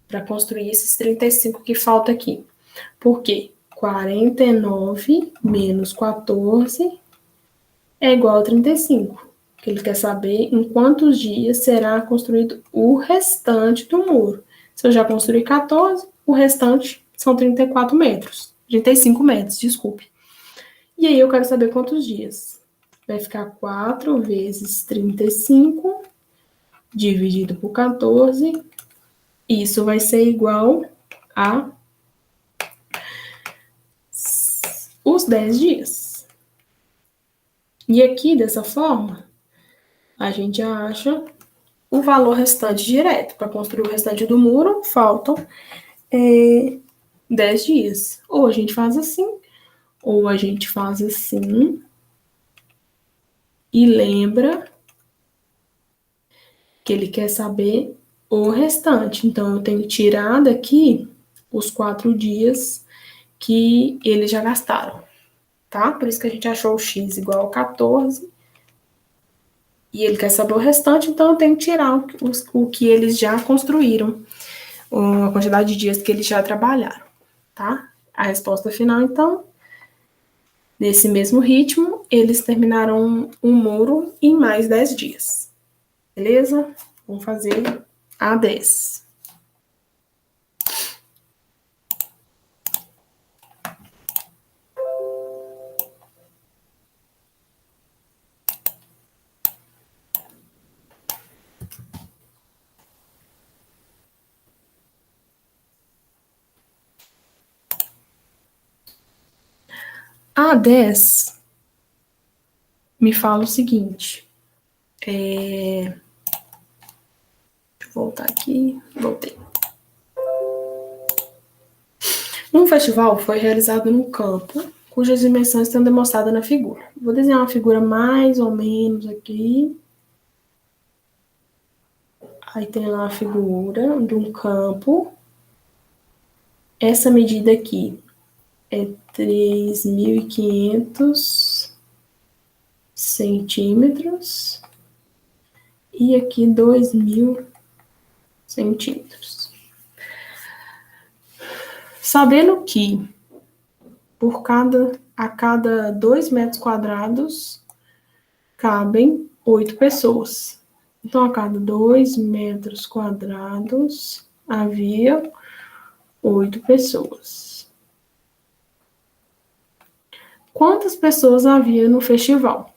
para construir esses 35 que falta aqui? Por quê? 49 menos 14 é igual a 35. Que ele quer saber em quantos dias será construído o restante do muro. Se eu já construí 14, o restante são 34 metros. 35 metros, desculpe. E aí eu quero saber quantos dias. Vai ficar 4 vezes 35 dividido por 14. Isso vai ser igual a os 10 dias. E aqui, dessa forma, a gente acha o valor restante direto. Para construir o restante do muro, faltam 10 dias. Ou a gente faz assim, ou a gente faz assim. E lembra que ele quer saber o restante. Então, eu tenho que tirar daqui os 4 dias que eles já gastaram, tá? Por isso que a gente achou o x igual a 14. E ele quer saber o restante, então eu tenho que tirar o que eles já construíram, a quantidade de dias que eles já trabalharam, tá? A resposta final, então, nesse mesmo ritmo, eles terminaram o muro em mais 10 dias. Beleza? Vamos fazer a 10. A 10 me fala o seguinte. Deixa eu voltar aqui. Voltei. Um festival foi realizado num campo cujas dimensões estão demonstradas na figura. Vou desenhar uma figura mais ou menos aqui. Aí tem lá a figura de um campo. Essa medida aqui é 3.500 centímetros. E aqui 2.000 centímetros. Sabendo que a cada 2 metros quadrados cabem 8 pessoas. Então, a cada 2 metros quadrados havia 8 pessoas. Quantas pessoas havia no festival?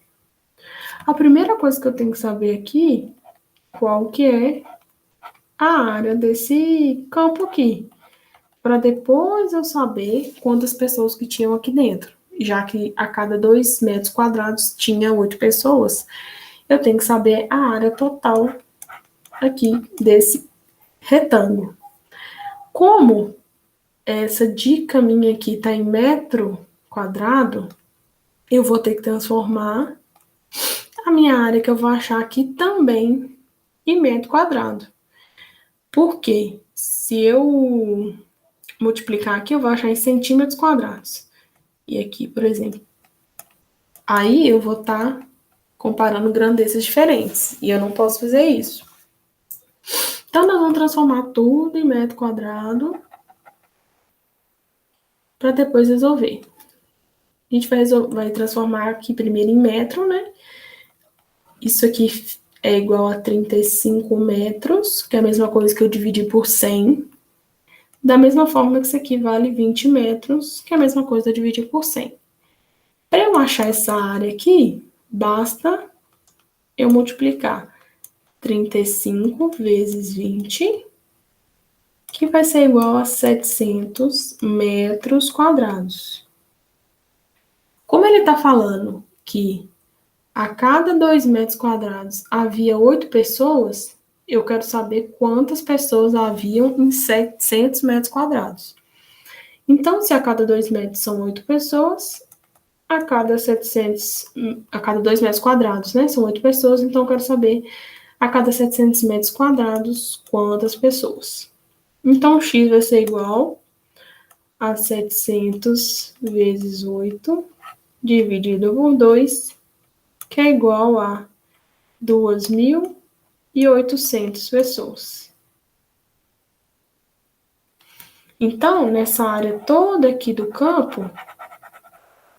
A primeira coisa que eu tenho que saber aqui, qual que é a área desse campo aqui, para depois eu saber quantas pessoas que tinham aqui dentro. Já que a cada 2 metros quadrados tinha 8 pessoas, eu tenho que saber a área total aqui desse retângulo. Como essa dica minha aqui está em metro quadrado, eu vou ter que transformar a minha área que eu vou achar aqui também em metro quadrado. Por quê? Se eu multiplicar aqui, eu vou achar em centímetros quadrados. E aqui, por exemplo. Aí eu vou estar comparando grandezas diferentes. E eu não posso fazer isso. Então, nós vamos transformar tudo em metro quadrado para depois resolver. A gente vai transformar aqui primeiro em metro, né? Isso aqui é igual a 35 metros, que é a mesma coisa que eu dividi por 100. Da mesma forma que isso aqui vale 20 metros, que é a mesma coisa eu dividir por 100. Para eu achar essa área aqui, basta eu multiplicar 35 vezes 20, que vai ser igual a 700 metros quadrados. Como ele está falando que a cada 2 metros quadrados havia 8 pessoas, eu quero saber quantas pessoas haviam em 700 metros quadrados. Então, se a cada 2 metros são 8 pessoas, a cada 2 metros quadrados, né, são 8 pessoas, então eu quero saber a cada 700 metros quadrados quantas pessoas. Então, o x vai ser igual a 700 vezes 8 dividido por 2, que é igual a 2.000 2.800 pessoas. Então, nessa área toda aqui do campo,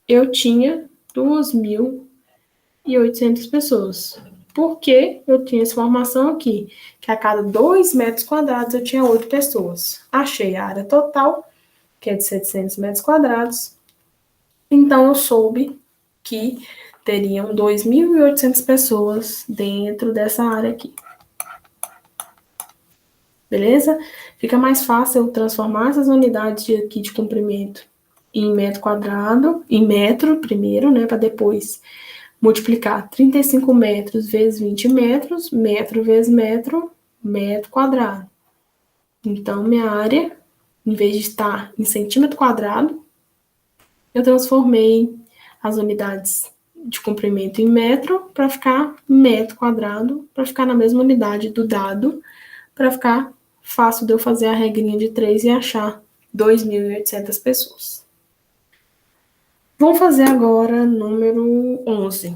eu tinha 2.800 pessoas. Por que eu tinha essa informação aqui? Que a cada 2 metros quadrados eu tinha 8 pessoas. Achei a área total, que é de 700 metros quadrados. Então, eu soube que teriam 2.800 pessoas dentro dessa área aqui. Beleza? Fica mais fácil eu transformar essas unidades aqui de comprimento em metro quadrado, em metro primeiro, né, para depois multiplicar 35 metros vezes 20 metros, metro vezes metro, metro quadrado. Então, minha área, em vez de estar em centímetro quadrado, eu transformei as unidades de comprimento em metro para ficar metro quadrado, para ficar na mesma unidade do dado, para ficar fácil de eu fazer a regrinha de 3 e achar 2.800 pessoas. Vamos fazer agora número 11.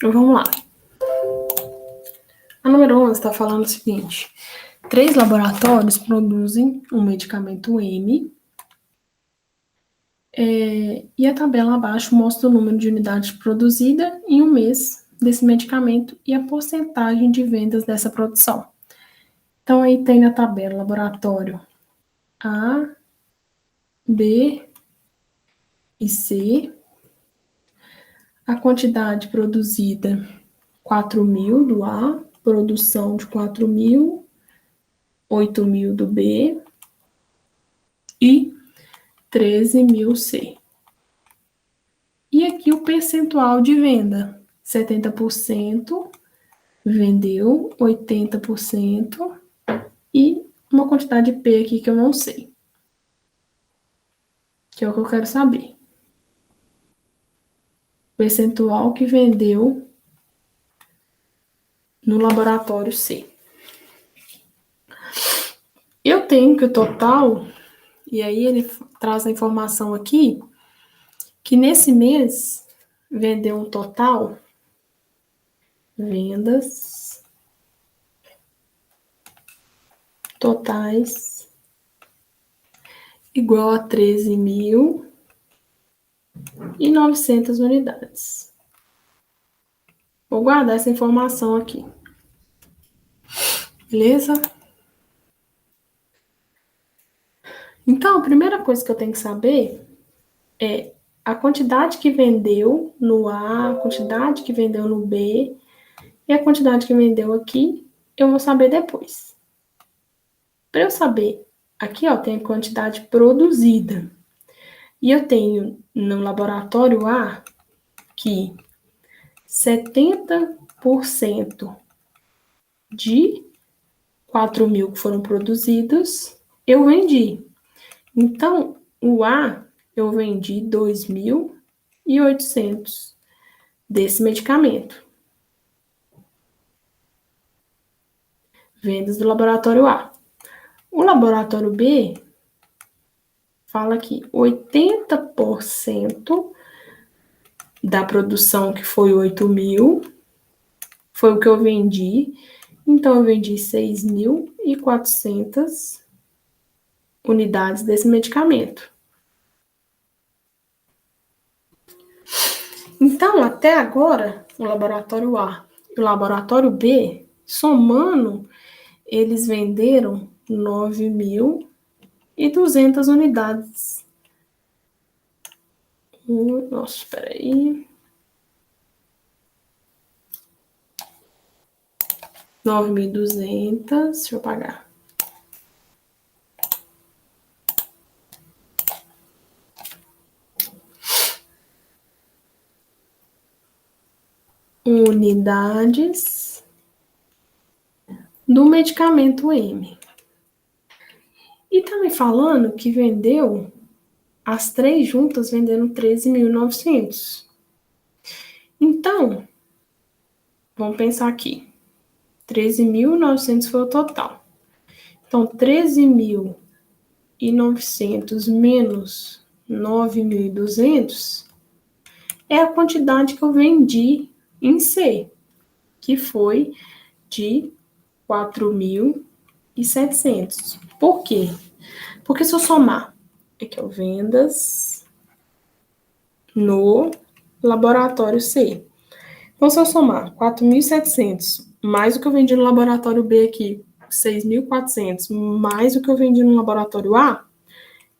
Vamos lá. A número 11 está falando o seguinte: 3 laboratórios produzem um medicamento M, e a tabela abaixo mostra o número de unidades produzidas em um mês desse medicamento e a porcentagem de vendas dessa produção. Então, aí tem na tabela laboratório A, B e C, a quantidade produzida 4.000 do A, produção de 4.000, 8.000 do B e 13.000 C. E aqui o percentual de venda: 70% vendeu, 80% e uma quantidade de P aqui que eu não sei, que é o que eu quero saber. Percentual que vendeu no laboratório C. Eu tenho que o total, e aí ele traz a informação aqui, que nesse mês vendeu um total, vendas totais igual a 13.900 unidades. Vou guardar essa informação aqui. Beleza? Então, a primeira coisa que eu tenho que saber é a quantidade que vendeu no A, a quantidade que vendeu no B e a quantidade que vendeu aqui, eu vou saber depois. Para eu saber, aqui ó, tem a quantidade produzida. E eu tenho no laboratório A que 70% de 4.000 que foram produzidos, eu vendi. Então, o A eu vendi 2.800 desse medicamento. Vendas do laboratório A. O laboratório B fala que 80% da produção, que foi 8.000, foi o que eu vendi. Então, eu vendi 6.400 unidades desse medicamento. Então, até agora, o laboratório A e o laboratório B, somando, eles venderam 9.200 unidades. Nossa, espera aí. 9.200, deixa eu pagar. Unidades do medicamento M. E tá me falando que vendeu, as três juntas vendendo 13.900. Então, vamos pensar aqui. 13.900 foi o total. Então, 13.900 menos 9.200 é a quantidade que eu vendi em C, que foi de 4.700. Por quê? Porque se eu somar, aqui, vendas no laboratório C. Então, se eu somar 4.700 mais o que eu vendi no laboratório B aqui, 6.400, mais o que eu vendi no laboratório A,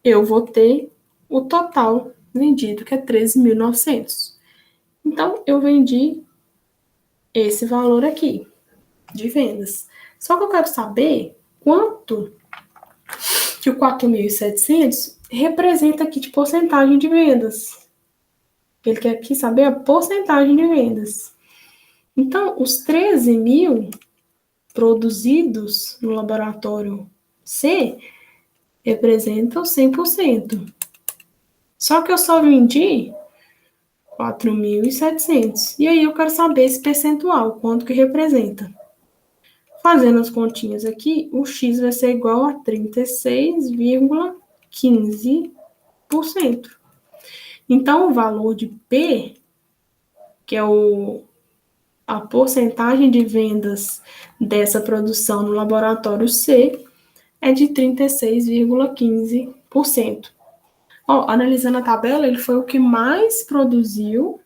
eu vou ter o total vendido, que é 13.900. Então, eu vendi esse valor aqui de vendas. Só que eu quero saber quanto que o 4.700 representa aqui de porcentagem de vendas. Ele quer aqui saber a porcentagem de vendas. Então, os 13.000 produzidos no laboratório C representam 100%. Só que eu só vendi 4.700. E aí eu quero saber esse percentual, quanto que representa. Fazendo as continhas aqui, o X vai ser igual a 36,15%. Então, o valor de P, que é a porcentagem de vendas dessa produção no laboratório C, é de 36,15%. Analisando a tabela, ele foi o que mais produziu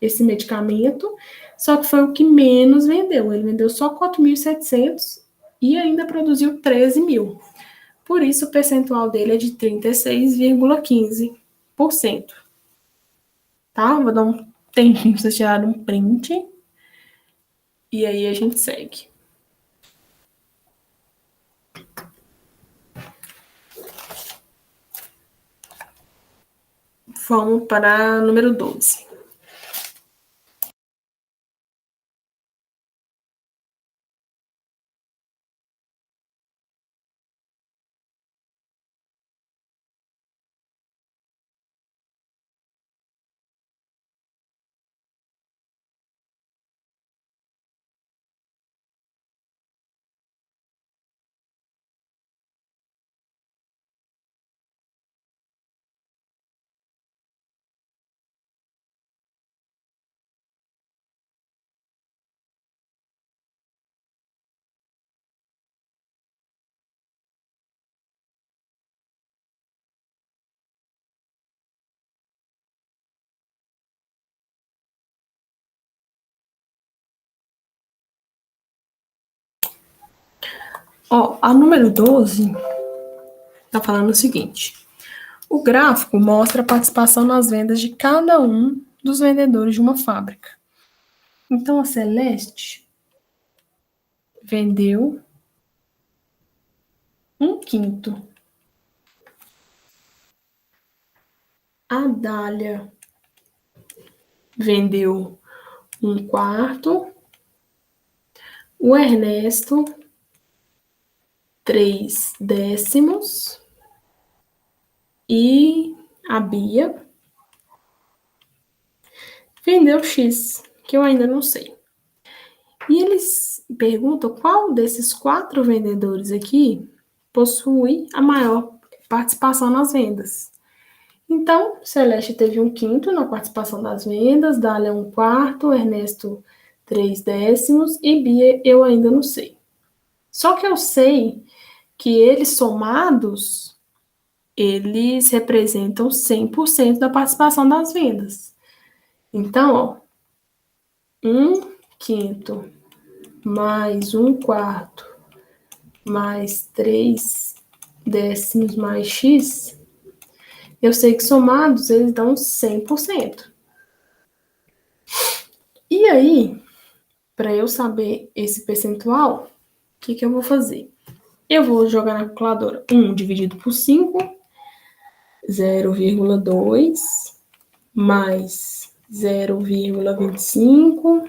esse medicamento, só que foi o que menos vendeu. Ele vendeu só 4.700 e ainda produziu 13.000. Por isso, o percentual dele é de 36,15%. Tá? Vou dar um tempinho para vocês tirarem um print. E aí a gente segue. Vamos para número 12. A número 12 está falando o seguinte. O gráfico mostra a participação nas vendas de cada um dos vendedores de uma fábrica. Então, a Celeste vendeu 1/5. A Dália vendeu 1/4. O Ernesto, 3/10. E a Bia vendeu X. que eu ainda não sei. E eles perguntam qual desses 4 vendedores aqui possui a maior participação nas vendas. Então, Celeste teve 1/5 na participação das vendas, Dália 1/4, Ernesto 3/10 e Bia eu ainda não sei. Só que eu sei que eles somados, eles representam 100% da participação das vendas. Então, ó, 1/5 mais 1/4 mais 3/10 mais x, eu sei que somados eles dão 100%. E aí, para eu saber esse percentual, o que eu vou fazer? Eu vou jogar na calculadora 1 dividido por 5, 0,2, mais 0,25,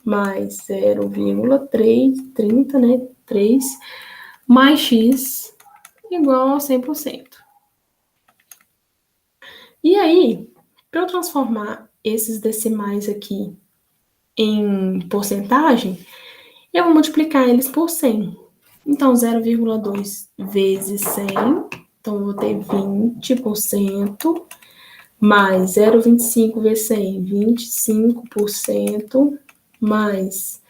mais 0,330, né? 3, mais x igual a 100%. E aí, para eu transformar esses decimais aqui em porcentagem, eu vou multiplicar eles por 100. Então, 0,2 vezes 100, então eu vou ter 20%, mais 0,25 vezes 100, 25%, mais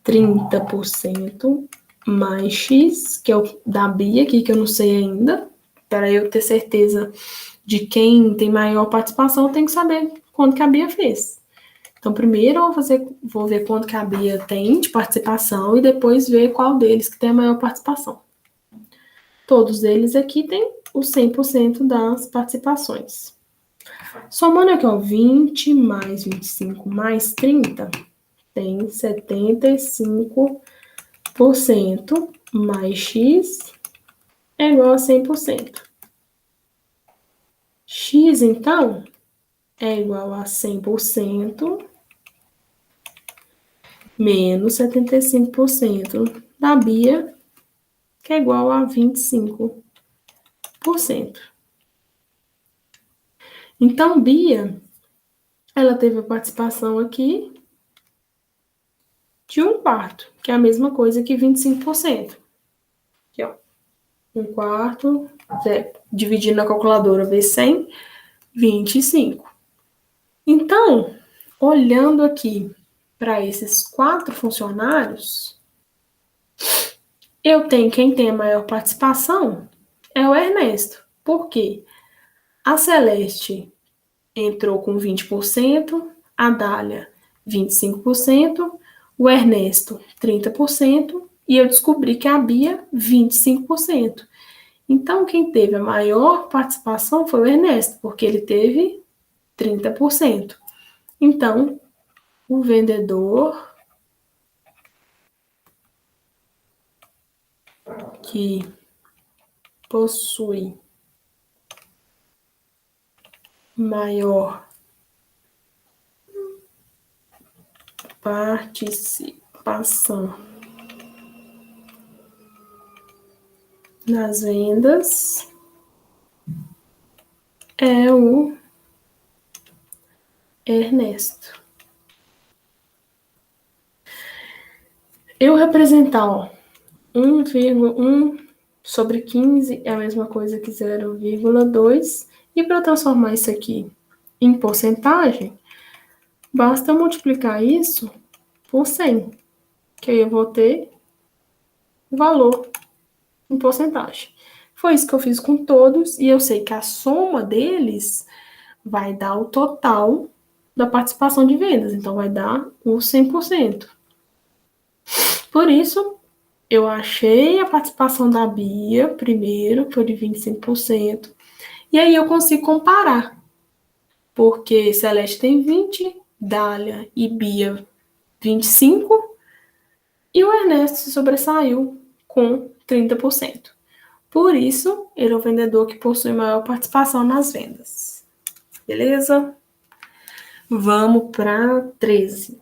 30%, mais x, que é o da Bia aqui, que eu não sei ainda, para eu ter certeza de quem tem maior participação, eu tenho que saber quanto que a Bia fez. Então, primeiro eu vou ver quanto que a Bia tem de participação e depois ver qual deles que tem a maior participação. Todos eles aqui têm os 100% das participações. Somando aqui, ó, 20 mais 25 mais 30, tem 75% mais x é igual a 100%. X, então, é igual a 100% menos 75% da Bia, que é igual a 25%. Então, Bia, ela teve a participação aqui de 1/4, que é a mesma coisa que 25%. Aqui, ó. 1/4, dividindo na calculadora vezes 100, 25. Então, olhando aqui para esses 4 funcionários, eu tenho quem tem a maior participação é o Ernesto. Por quê? A Celeste entrou com 20%, a Dália 25%, o Ernesto 30% e eu descobri que a Bia 25%. Então, quem teve a maior participação foi o Ernesto, porque ele teve 30%. Então, o vendedor que possui maior participação nas vendas é o Ernesto. Eu representar, ó, 1,1 sobre 15 é a mesma coisa que 0,2. E para transformar isso aqui em porcentagem, basta multiplicar isso por 100, que aí eu vou ter o valor em porcentagem. Foi isso que eu fiz com todos, e eu sei que a soma deles vai dar o total da participação de vendas, então vai dar o 100%. Por isso, eu achei a participação da Bia primeiro, foi de 25%, e aí eu consigo comparar, porque Celeste tem 20, Dália e Bia 25, e o Ernesto se sobressaiu com 30%. Por isso, ele é o vendedor que possui maior participação nas vendas. Beleza? Vamos para 13.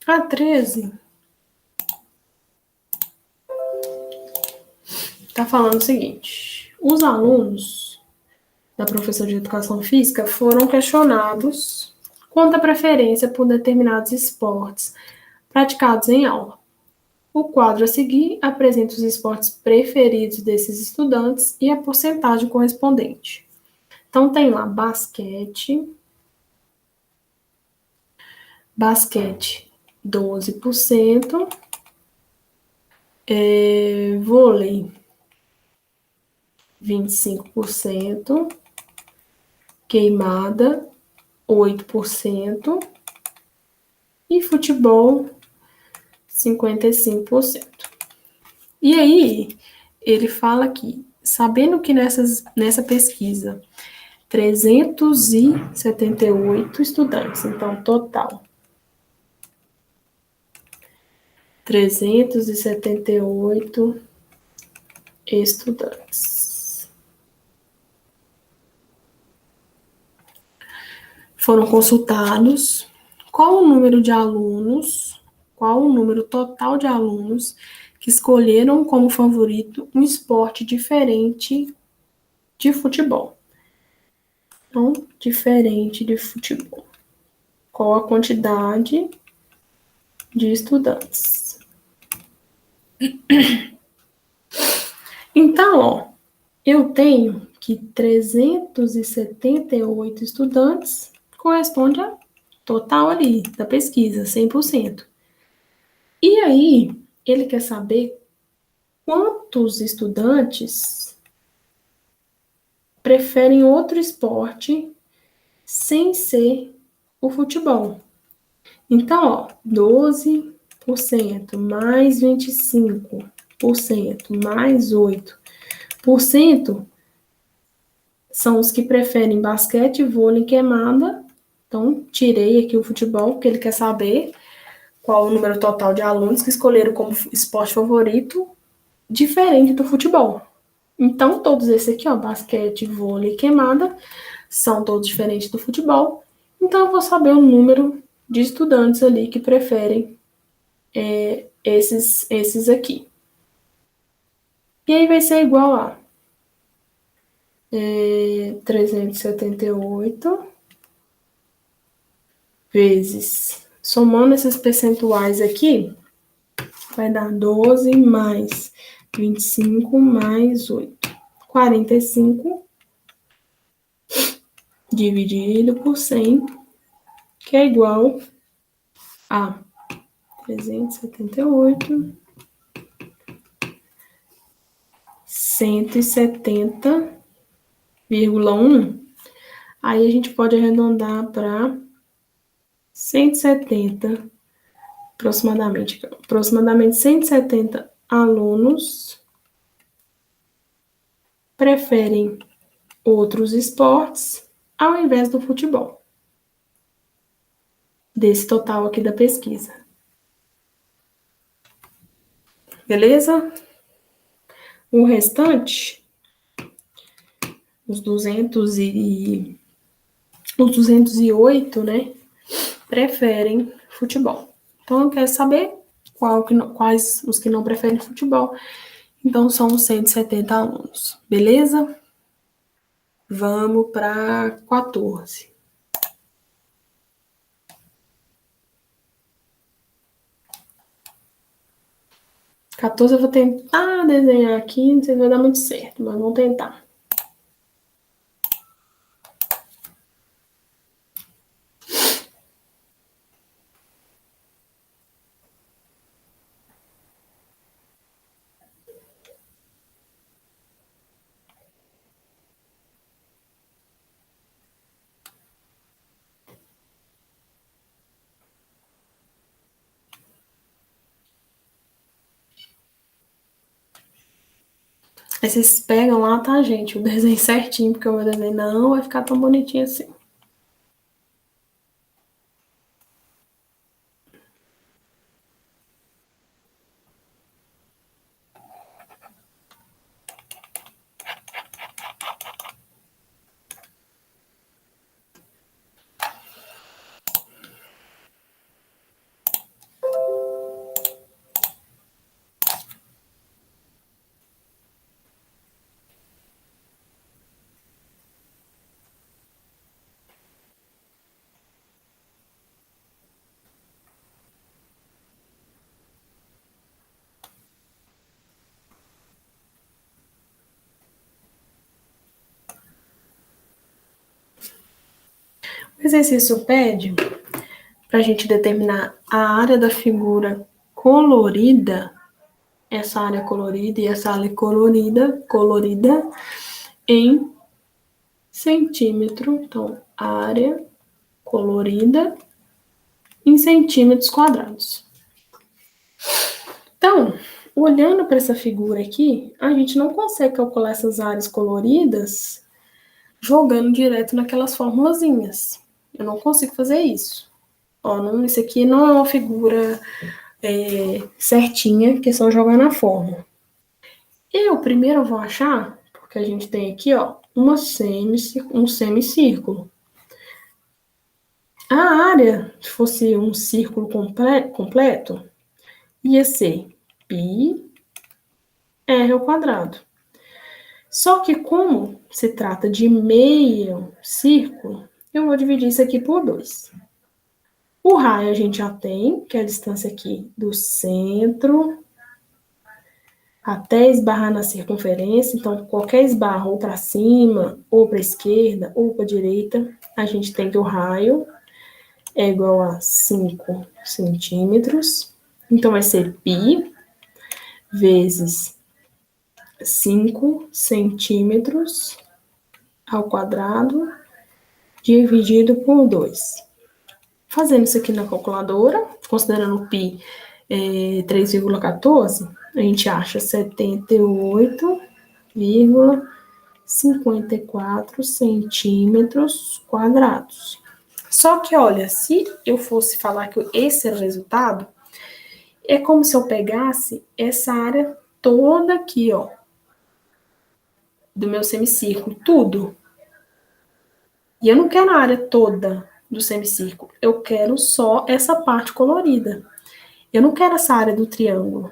A 13 está falando o seguinte: os alunos da professora de educação física foram questionados quanto à preferência por determinados esportes praticados em aula. O quadro a seguir apresenta os esportes preferidos desses estudantes e a porcentagem correspondente. Então, tem lá basquete 12%, vôlei 25%, queimada 8% e futebol 55%. E aí, ele fala aqui, sabendo que nessa pesquisa 378 estudantes, então total 378 estudantes foram consultados. Qual o número de alunos, qual o número total de alunos que escolheram como favorito um esporte diferente de futebol? Então, diferente de futebol. Qual a quantidade de estudantes? Então, ó, eu tenho que 378 estudantes corresponde a total ali da pesquisa, 100%. E aí, ele quer saber quantos estudantes preferem outro esporte sem ser o futebol. Então, ó, 12% mais 25% mais 8% são os que preferem basquete, vôlei, queimada. Então, tirei aqui o futebol, porque ele quer saber qual o número total de alunos que escolheram como esporte favorito, diferente do futebol. Então, todos esses aqui, ó, basquete, vôlei, queimada, são todos diferentes do futebol. Então, eu vou saber o número de estudantes ali que preferem esses aqui. E aí vai ser igual a 378 vezes, somando esses percentuais aqui, vai dar 12 mais 25 mais 8. 45 dividido por 100, que é igual a 378, 170,1. Aí a gente pode arredondar para 170, aproximadamente 170 alunos preferem outros esportes ao invés do futebol. Desse total aqui da pesquisa. Beleza? O restante, os 208, né, preferem futebol. Então, eu quero saber quais os que não preferem futebol. Então, são os 170 alunos. Beleza? Vamos para 14. 14 eu vou tentar desenhar aqui, não sei se vai dar muito certo, mas vamos tentar. Aí vocês pegam lá, tá, gente? O desenho certinho, porque o meu desenho não vai ficar tão bonitinho assim. O exercício pede para a gente determinar a área da figura colorida, essa área colorida e essa área colorida em centímetro. Então, área colorida em centímetros quadrados. Então, olhando para essa figura aqui, a gente não consegue calcular essas áreas coloridas jogando direto naquelas formulazinhas. Eu não consigo fazer isso. Ó, não, isso aqui não é uma figura certinha, que é só jogar na fórmula. Eu primeiro vou achar, porque a gente tem aqui, ó, um semicírculo. A área, se fosse um círculo completo, ia ser πr ao quadrado. Só que como se trata de meio círculo, eu vou dividir isso aqui por 2. O raio a gente já tem, que é a distância aqui do centro até esbarrar na circunferência. Então, qualquer esbarro ou para cima, ou para a esquerda, ou para a direita, a gente tem que o raio é igual a 5 centímetros. Então, vai ser π vezes 5 centímetros ao quadrado dividido por 2. Fazendo isso aqui na calculadora, considerando o π 3,14, a gente acha 78,54 centímetros quadrados. Só que, olha, se eu fosse falar que esse era o resultado, é como se eu pegasse essa área toda aqui, ó, do meu semicírculo, tudo. E eu não quero a área toda do semicírculo, eu quero só essa parte colorida. Eu não quero essa área do triângulo.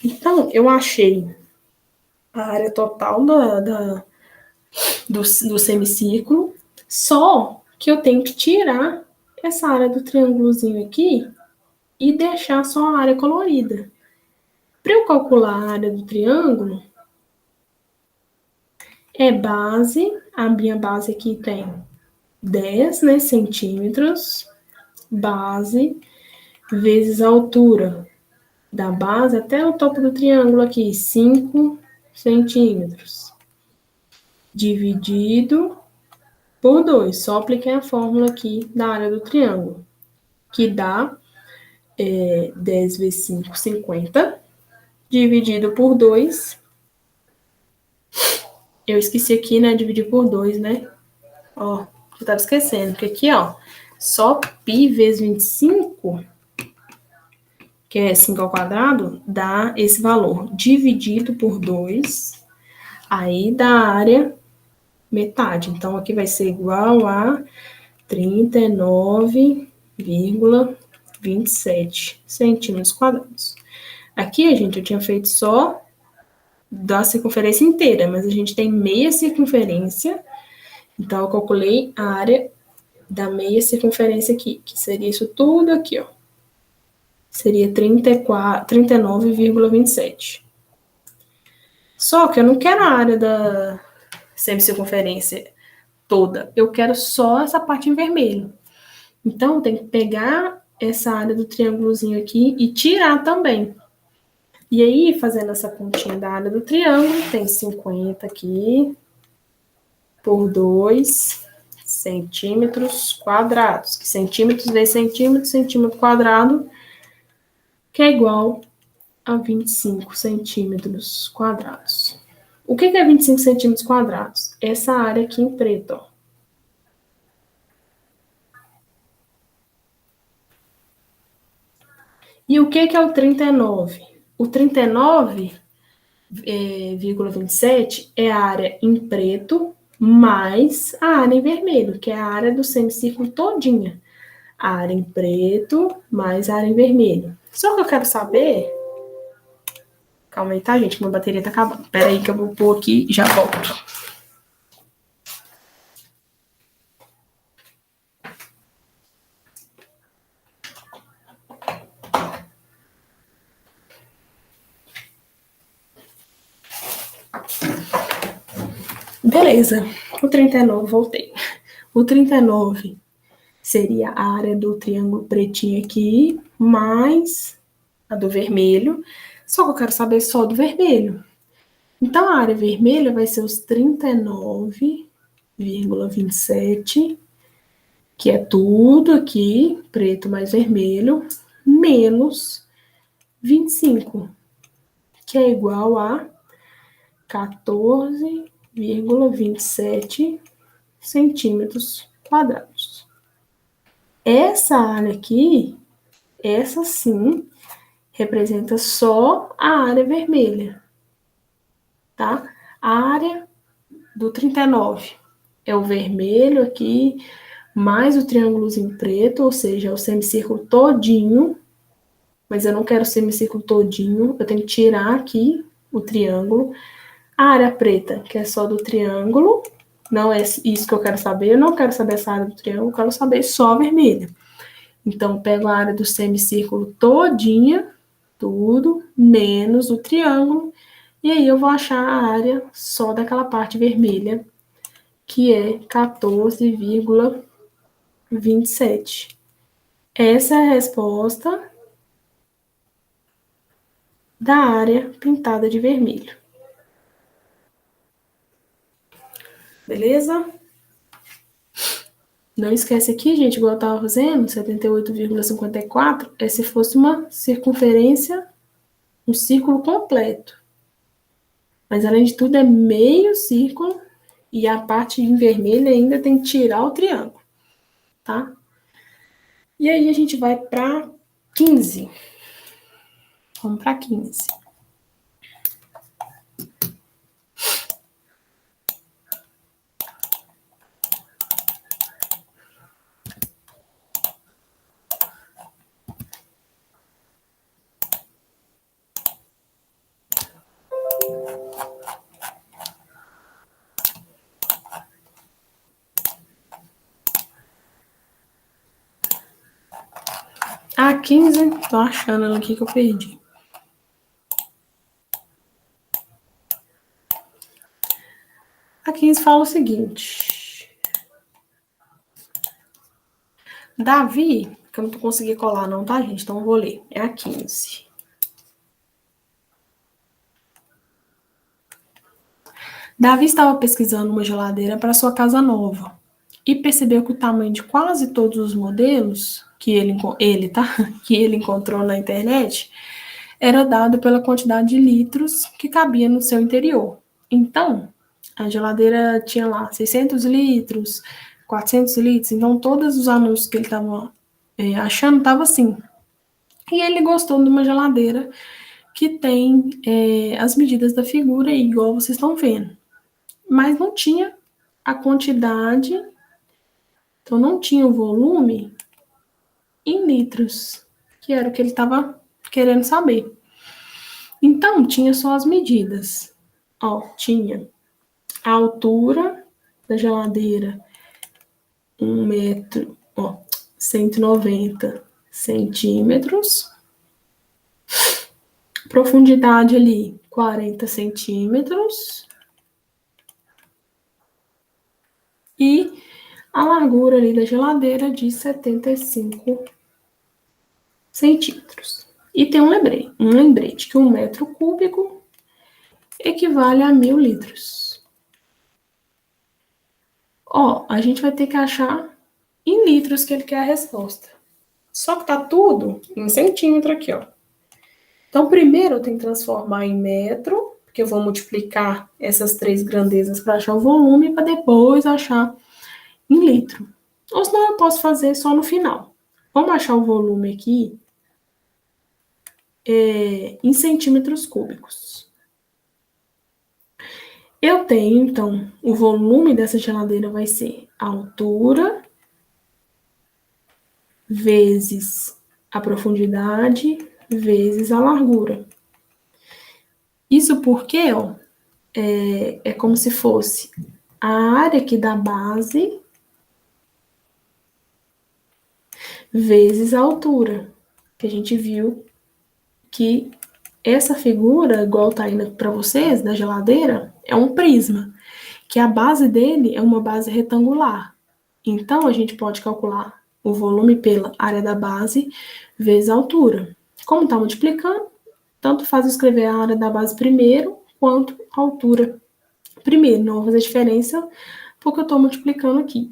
Então, eu achei a área total do semicírculo, só que eu tenho que tirar essa área do triângulozinho aqui e deixar só a área colorida. Para eu calcular a área do triângulo, é base, a minha base aqui tem 10, né, centímetros, base, vezes a altura da base até o topo do triângulo aqui, 5 centímetros, dividido por 2. Só apliquei a fórmula aqui da área do triângulo, que dá 10 vezes 5, 50, dividido por 2. Eu esqueci aqui, né, dividir por 2, né? Ó, eu tava esquecendo, porque aqui, ó, só π vezes 25, que é 5 ao quadrado, dá esse valor. Dividido por 2, aí dá a área metade. Então, aqui vai ser igual a 39,27 centímetros quadrados. Aqui, gente, eu tinha feito só da circunferência inteira, mas a gente tem meia circunferência. Então, eu calculei a área da meia circunferência aqui, que seria isso tudo aqui, ó. Seria 39,27. Só que eu não quero a área da semicircunferência toda. Eu quero só essa parte em vermelho. Então, eu tenho que pegar essa área do triângulozinho aqui e tirar também. E aí, fazendo essa continha da área do triângulo, tem 50 aqui por 2 centímetros quadrados. Que centímetros vezes centímetro, centímetro quadrado, que é igual a 25 centímetros quadrados. O que é 25 centímetros quadrados? Essa área aqui em preto, ó. E o que é o 39? O 39,27 é a área em preto mais a área em vermelho, que é a área do semicírculo todinha. A área em preto mais a área em vermelho. Só que eu quero saber... Calma aí, tá, gente? Minha bateria tá acabando. Pera aí que eu vou pôr aqui e já volto. Beleza. O 39, voltei. O 39 seria a área do triângulo pretinho aqui, mais a do vermelho, só que eu quero saber só do vermelho. Então, a área vermelha vai ser os 39,27, que é tudo aqui, preto mais vermelho, menos 25, que é igual a 14,27 centímetros quadrados. Essa área aqui, essa sim, representa só a área vermelha, tá? A área do 39 é o vermelho aqui, mais o triângulozinho preto, ou seja, o semicírculo todinho, mas eu não quero o semicírculo todinho, eu tenho que tirar aqui o triângulo. A área preta, que é só do triângulo, não é isso que eu quero saber, eu não quero saber essa área do triângulo, eu quero saber só a vermelha. Então, eu pego a área do semicírculo todinha, tudo, menos o triângulo, e aí eu vou achar a área só daquela parte vermelha, que é 14,27. Essa é a resposta da área pintada de vermelho. Beleza? Não esquece aqui, gente, igual eu estava fazendo, 78,54 é se fosse uma circunferência, um círculo completo. Mas, além de tudo, é meio círculo e a parte em vermelho ainda tem que tirar o triângulo, tá? E aí a gente vai para 15. Vamos para 15. A 15, tô achando ela aqui que eu perdi. A 15 fala o seguinte. Davi, que eu não tô conseguindo colar não, tá, gente? Então eu vou ler. É a 15. Davi estava pesquisando uma geladeira para sua casa nova e percebeu que o tamanho de quase todos os modelos que que ele encontrou na internet era dado pela quantidade de litros que cabia no seu interior. Então, a geladeira tinha lá 600 litros, 400 litros, então todos os anúncios que ele estava achando estavam assim. E ele gostou de uma geladeira que tem as medidas da figura, igual vocês estão vendo. Mas não tinha a quantidade, então não tinha o volume em litros, que era o que ele estava querendo saber. Então, tinha só as medidas. Ó, tinha a altura da geladeira, 1 metro, ó, 190 centímetros. Profundidade ali, 40 centímetros. E a largura ali da geladeira de 75 centímetros. E tem um lembrete que 1 metro cúbico equivale a 1.000 litros. Ó, a gente vai ter que achar em litros que ele quer a resposta. Só que tá tudo em centímetro aqui, ó. Então, primeiro eu tenho que transformar em metro, porque eu vou multiplicar essas três grandezas para achar o volume, para depois achar em litro. Ou senão eu posso fazer só no final. Vamos achar o volume aqui em centímetros cúbicos. Eu tenho, então, o volume dessa geladeira vai ser a altura vezes a profundidade vezes a largura. Isso porque, ó, é como se fosse a área aqui da base vezes a altura, que a gente viu que essa figura, igual tá indo para vocês, da geladeira, é um prisma, que a base dele é uma base retangular. Então, a gente pode calcular o volume pela área da base vezes a altura. Como está multiplicando, tanto faz escrever a área da base primeiro, quanto a altura primeiro. Não vai fazer diferença, porque eu estou multiplicando aqui.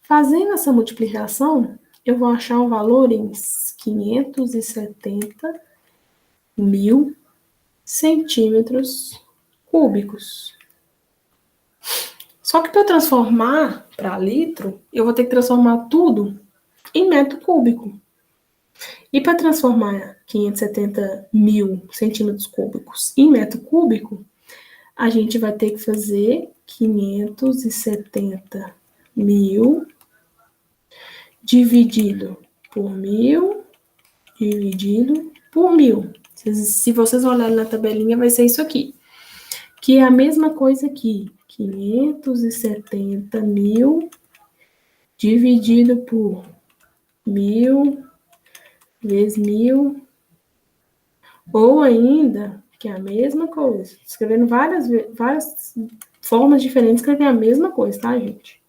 Fazendo essa multiplicação, eu vou achar um valor em 570 mil centímetros cúbicos. Só que para eu transformar para litro, eu vou ter que transformar tudo em metro cúbico. E para transformar 570 mil centímetros cúbicos em metro cúbico, a gente vai ter que fazer 570 mil dividido por 1000, dividido por 1000. Se vocês olharem na tabelinha, vai ser isso aqui. Que é a mesma coisa aqui. 570 mil dividido por 1000 vezes 1000. Ou ainda, que é a mesma coisa. Escrevendo várias formas diferentes, escrever a mesma coisa, tá, gente?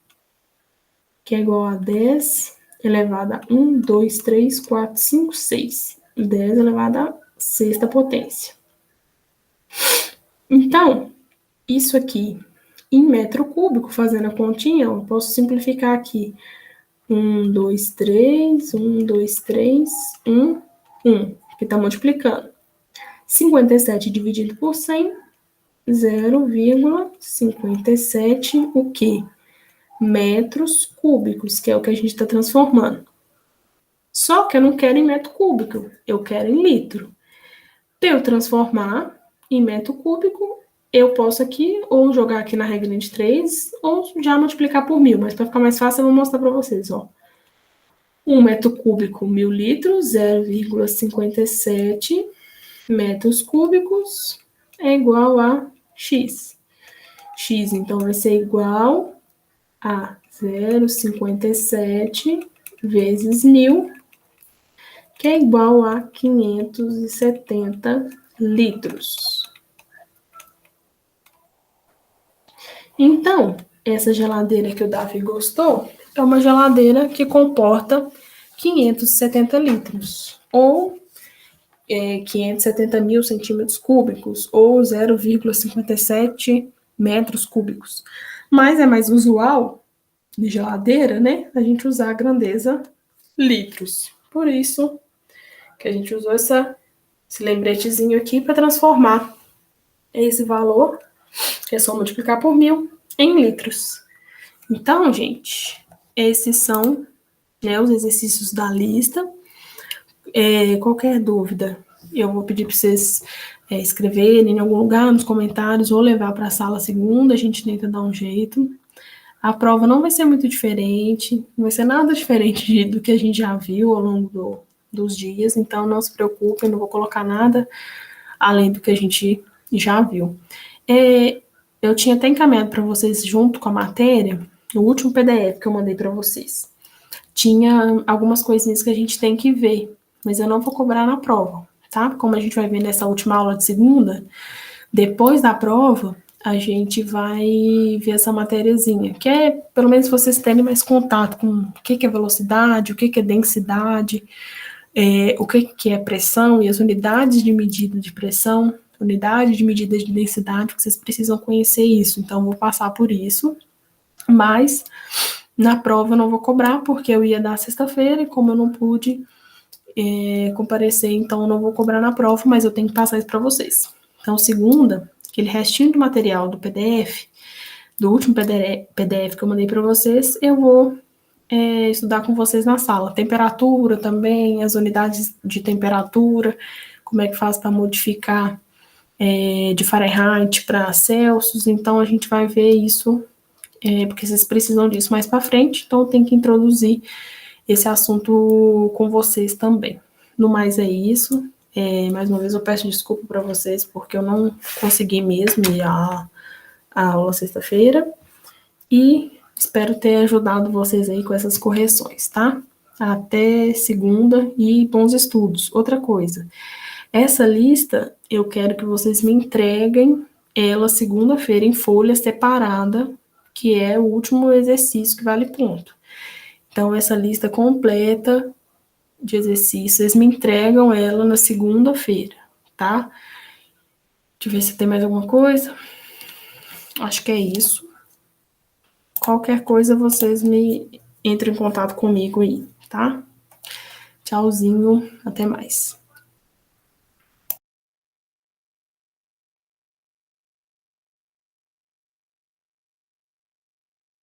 Que é igual a 10 elevado a 1, 2, 3, 4, 5, 6. 10 elevado à sexta potência. Então, isso aqui, em metro cúbico, fazendo a continha, eu posso simplificar aqui. 1, 2, 3, 1, 2, 3, 1, 1, que está multiplicando. 57 dividido por 100, 0,57, o quê? Metros cúbicos, que é o que a gente está transformando. Só que eu não quero em metro cúbico, eu quero em litro. Para eu transformar em metro cúbico, eu posso aqui, ou jogar aqui na regra de 3, ou já multiplicar por 1000, mas para ficar mais fácil eu vou mostrar para vocês, ó. 1 metro cúbico, 1000 litros, 0,57 metros cúbicos é igual a X. X, então, vai ser igual a 0,57 vezes 1000, que é igual a 570 litros. Então, essa geladeira que o Davi gostou é uma geladeira que comporta 570 litros, ou 570 mil centímetros cúbicos, ou 0,57 metros cúbicos. Mas é mais usual de geladeira, né, a gente usar a grandeza litros. Por isso que a gente usou esse lembretezinho aqui para transformar esse valor, que é só multiplicar por 1000, em litros. Então, gente, esses são, né, os exercícios da lista. Qualquer dúvida, eu vou pedir para vocês escreverem em algum lugar, nos comentários, ou levar para a sala segunda, a gente tenta dar um jeito. A prova não vai ser muito diferente, não vai ser nada diferente do que a gente já viu ao longo dos dias, então não se preocupem, não vou colocar nada além do que a gente já viu. Eu tinha até encaminhado para vocês, junto com a matéria, o último PDF que eu mandei para vocês. Tinha algumas coisinhas que a gente tem que ver, mas eu não vou cobrar na prova, tá? Como a gente vai ver nessa última aula de segunda, depois da prova, a gente vai ver essa matériazinha, que é, pelo menos, vocês terem mais contato com o que é velocidade, o que é densidade, o que é pressão e as unidades de medida de pressão, unidade de medida de densidade, que vocês precisam conhecer isso. Então, vou passar por isso, mas na prova eu não vou cobrar, porque eu ia dar sexta-feira, e como eu não pude comparecer, então eu não vou cobrar na prova, mas eu tenho que passar isso para vocês. Então, segunda, aquele restinho do material do PDF, do último PDF que eu mandei para vocês, eu vou estudar com vocês na sala. Temperatura também, as unidades de temperatura, como é que faz para modificar de Fahrenheit para Celsius. Então, a gente vai ver isso, porque vocês precisam disso mais para frente, então eu tenho que introduzir esse assunto com vocês também. No mais é isso. Mais uma vez eu peço desculpa para vocês, porque eu não consegui mesmo ir à aula sexta-feira, e espero ter ajudado vocês aí com essas correções, tá? Até segunda e bons estudos. Outra coisa, essa lista eu quero que vocês me entreguem ela segunda-feira em folha separada, que é o último exercício que vale ponto. Então, essa lista completa de exercícios, vocês me entregam ela na segunda-feira, tá? Deixa eu ver se tem mais alguma coisa. Acho que é isso. Qualquer coisa, vocês me entram em contato comigo aí, tá? Tchauzinho, até mais.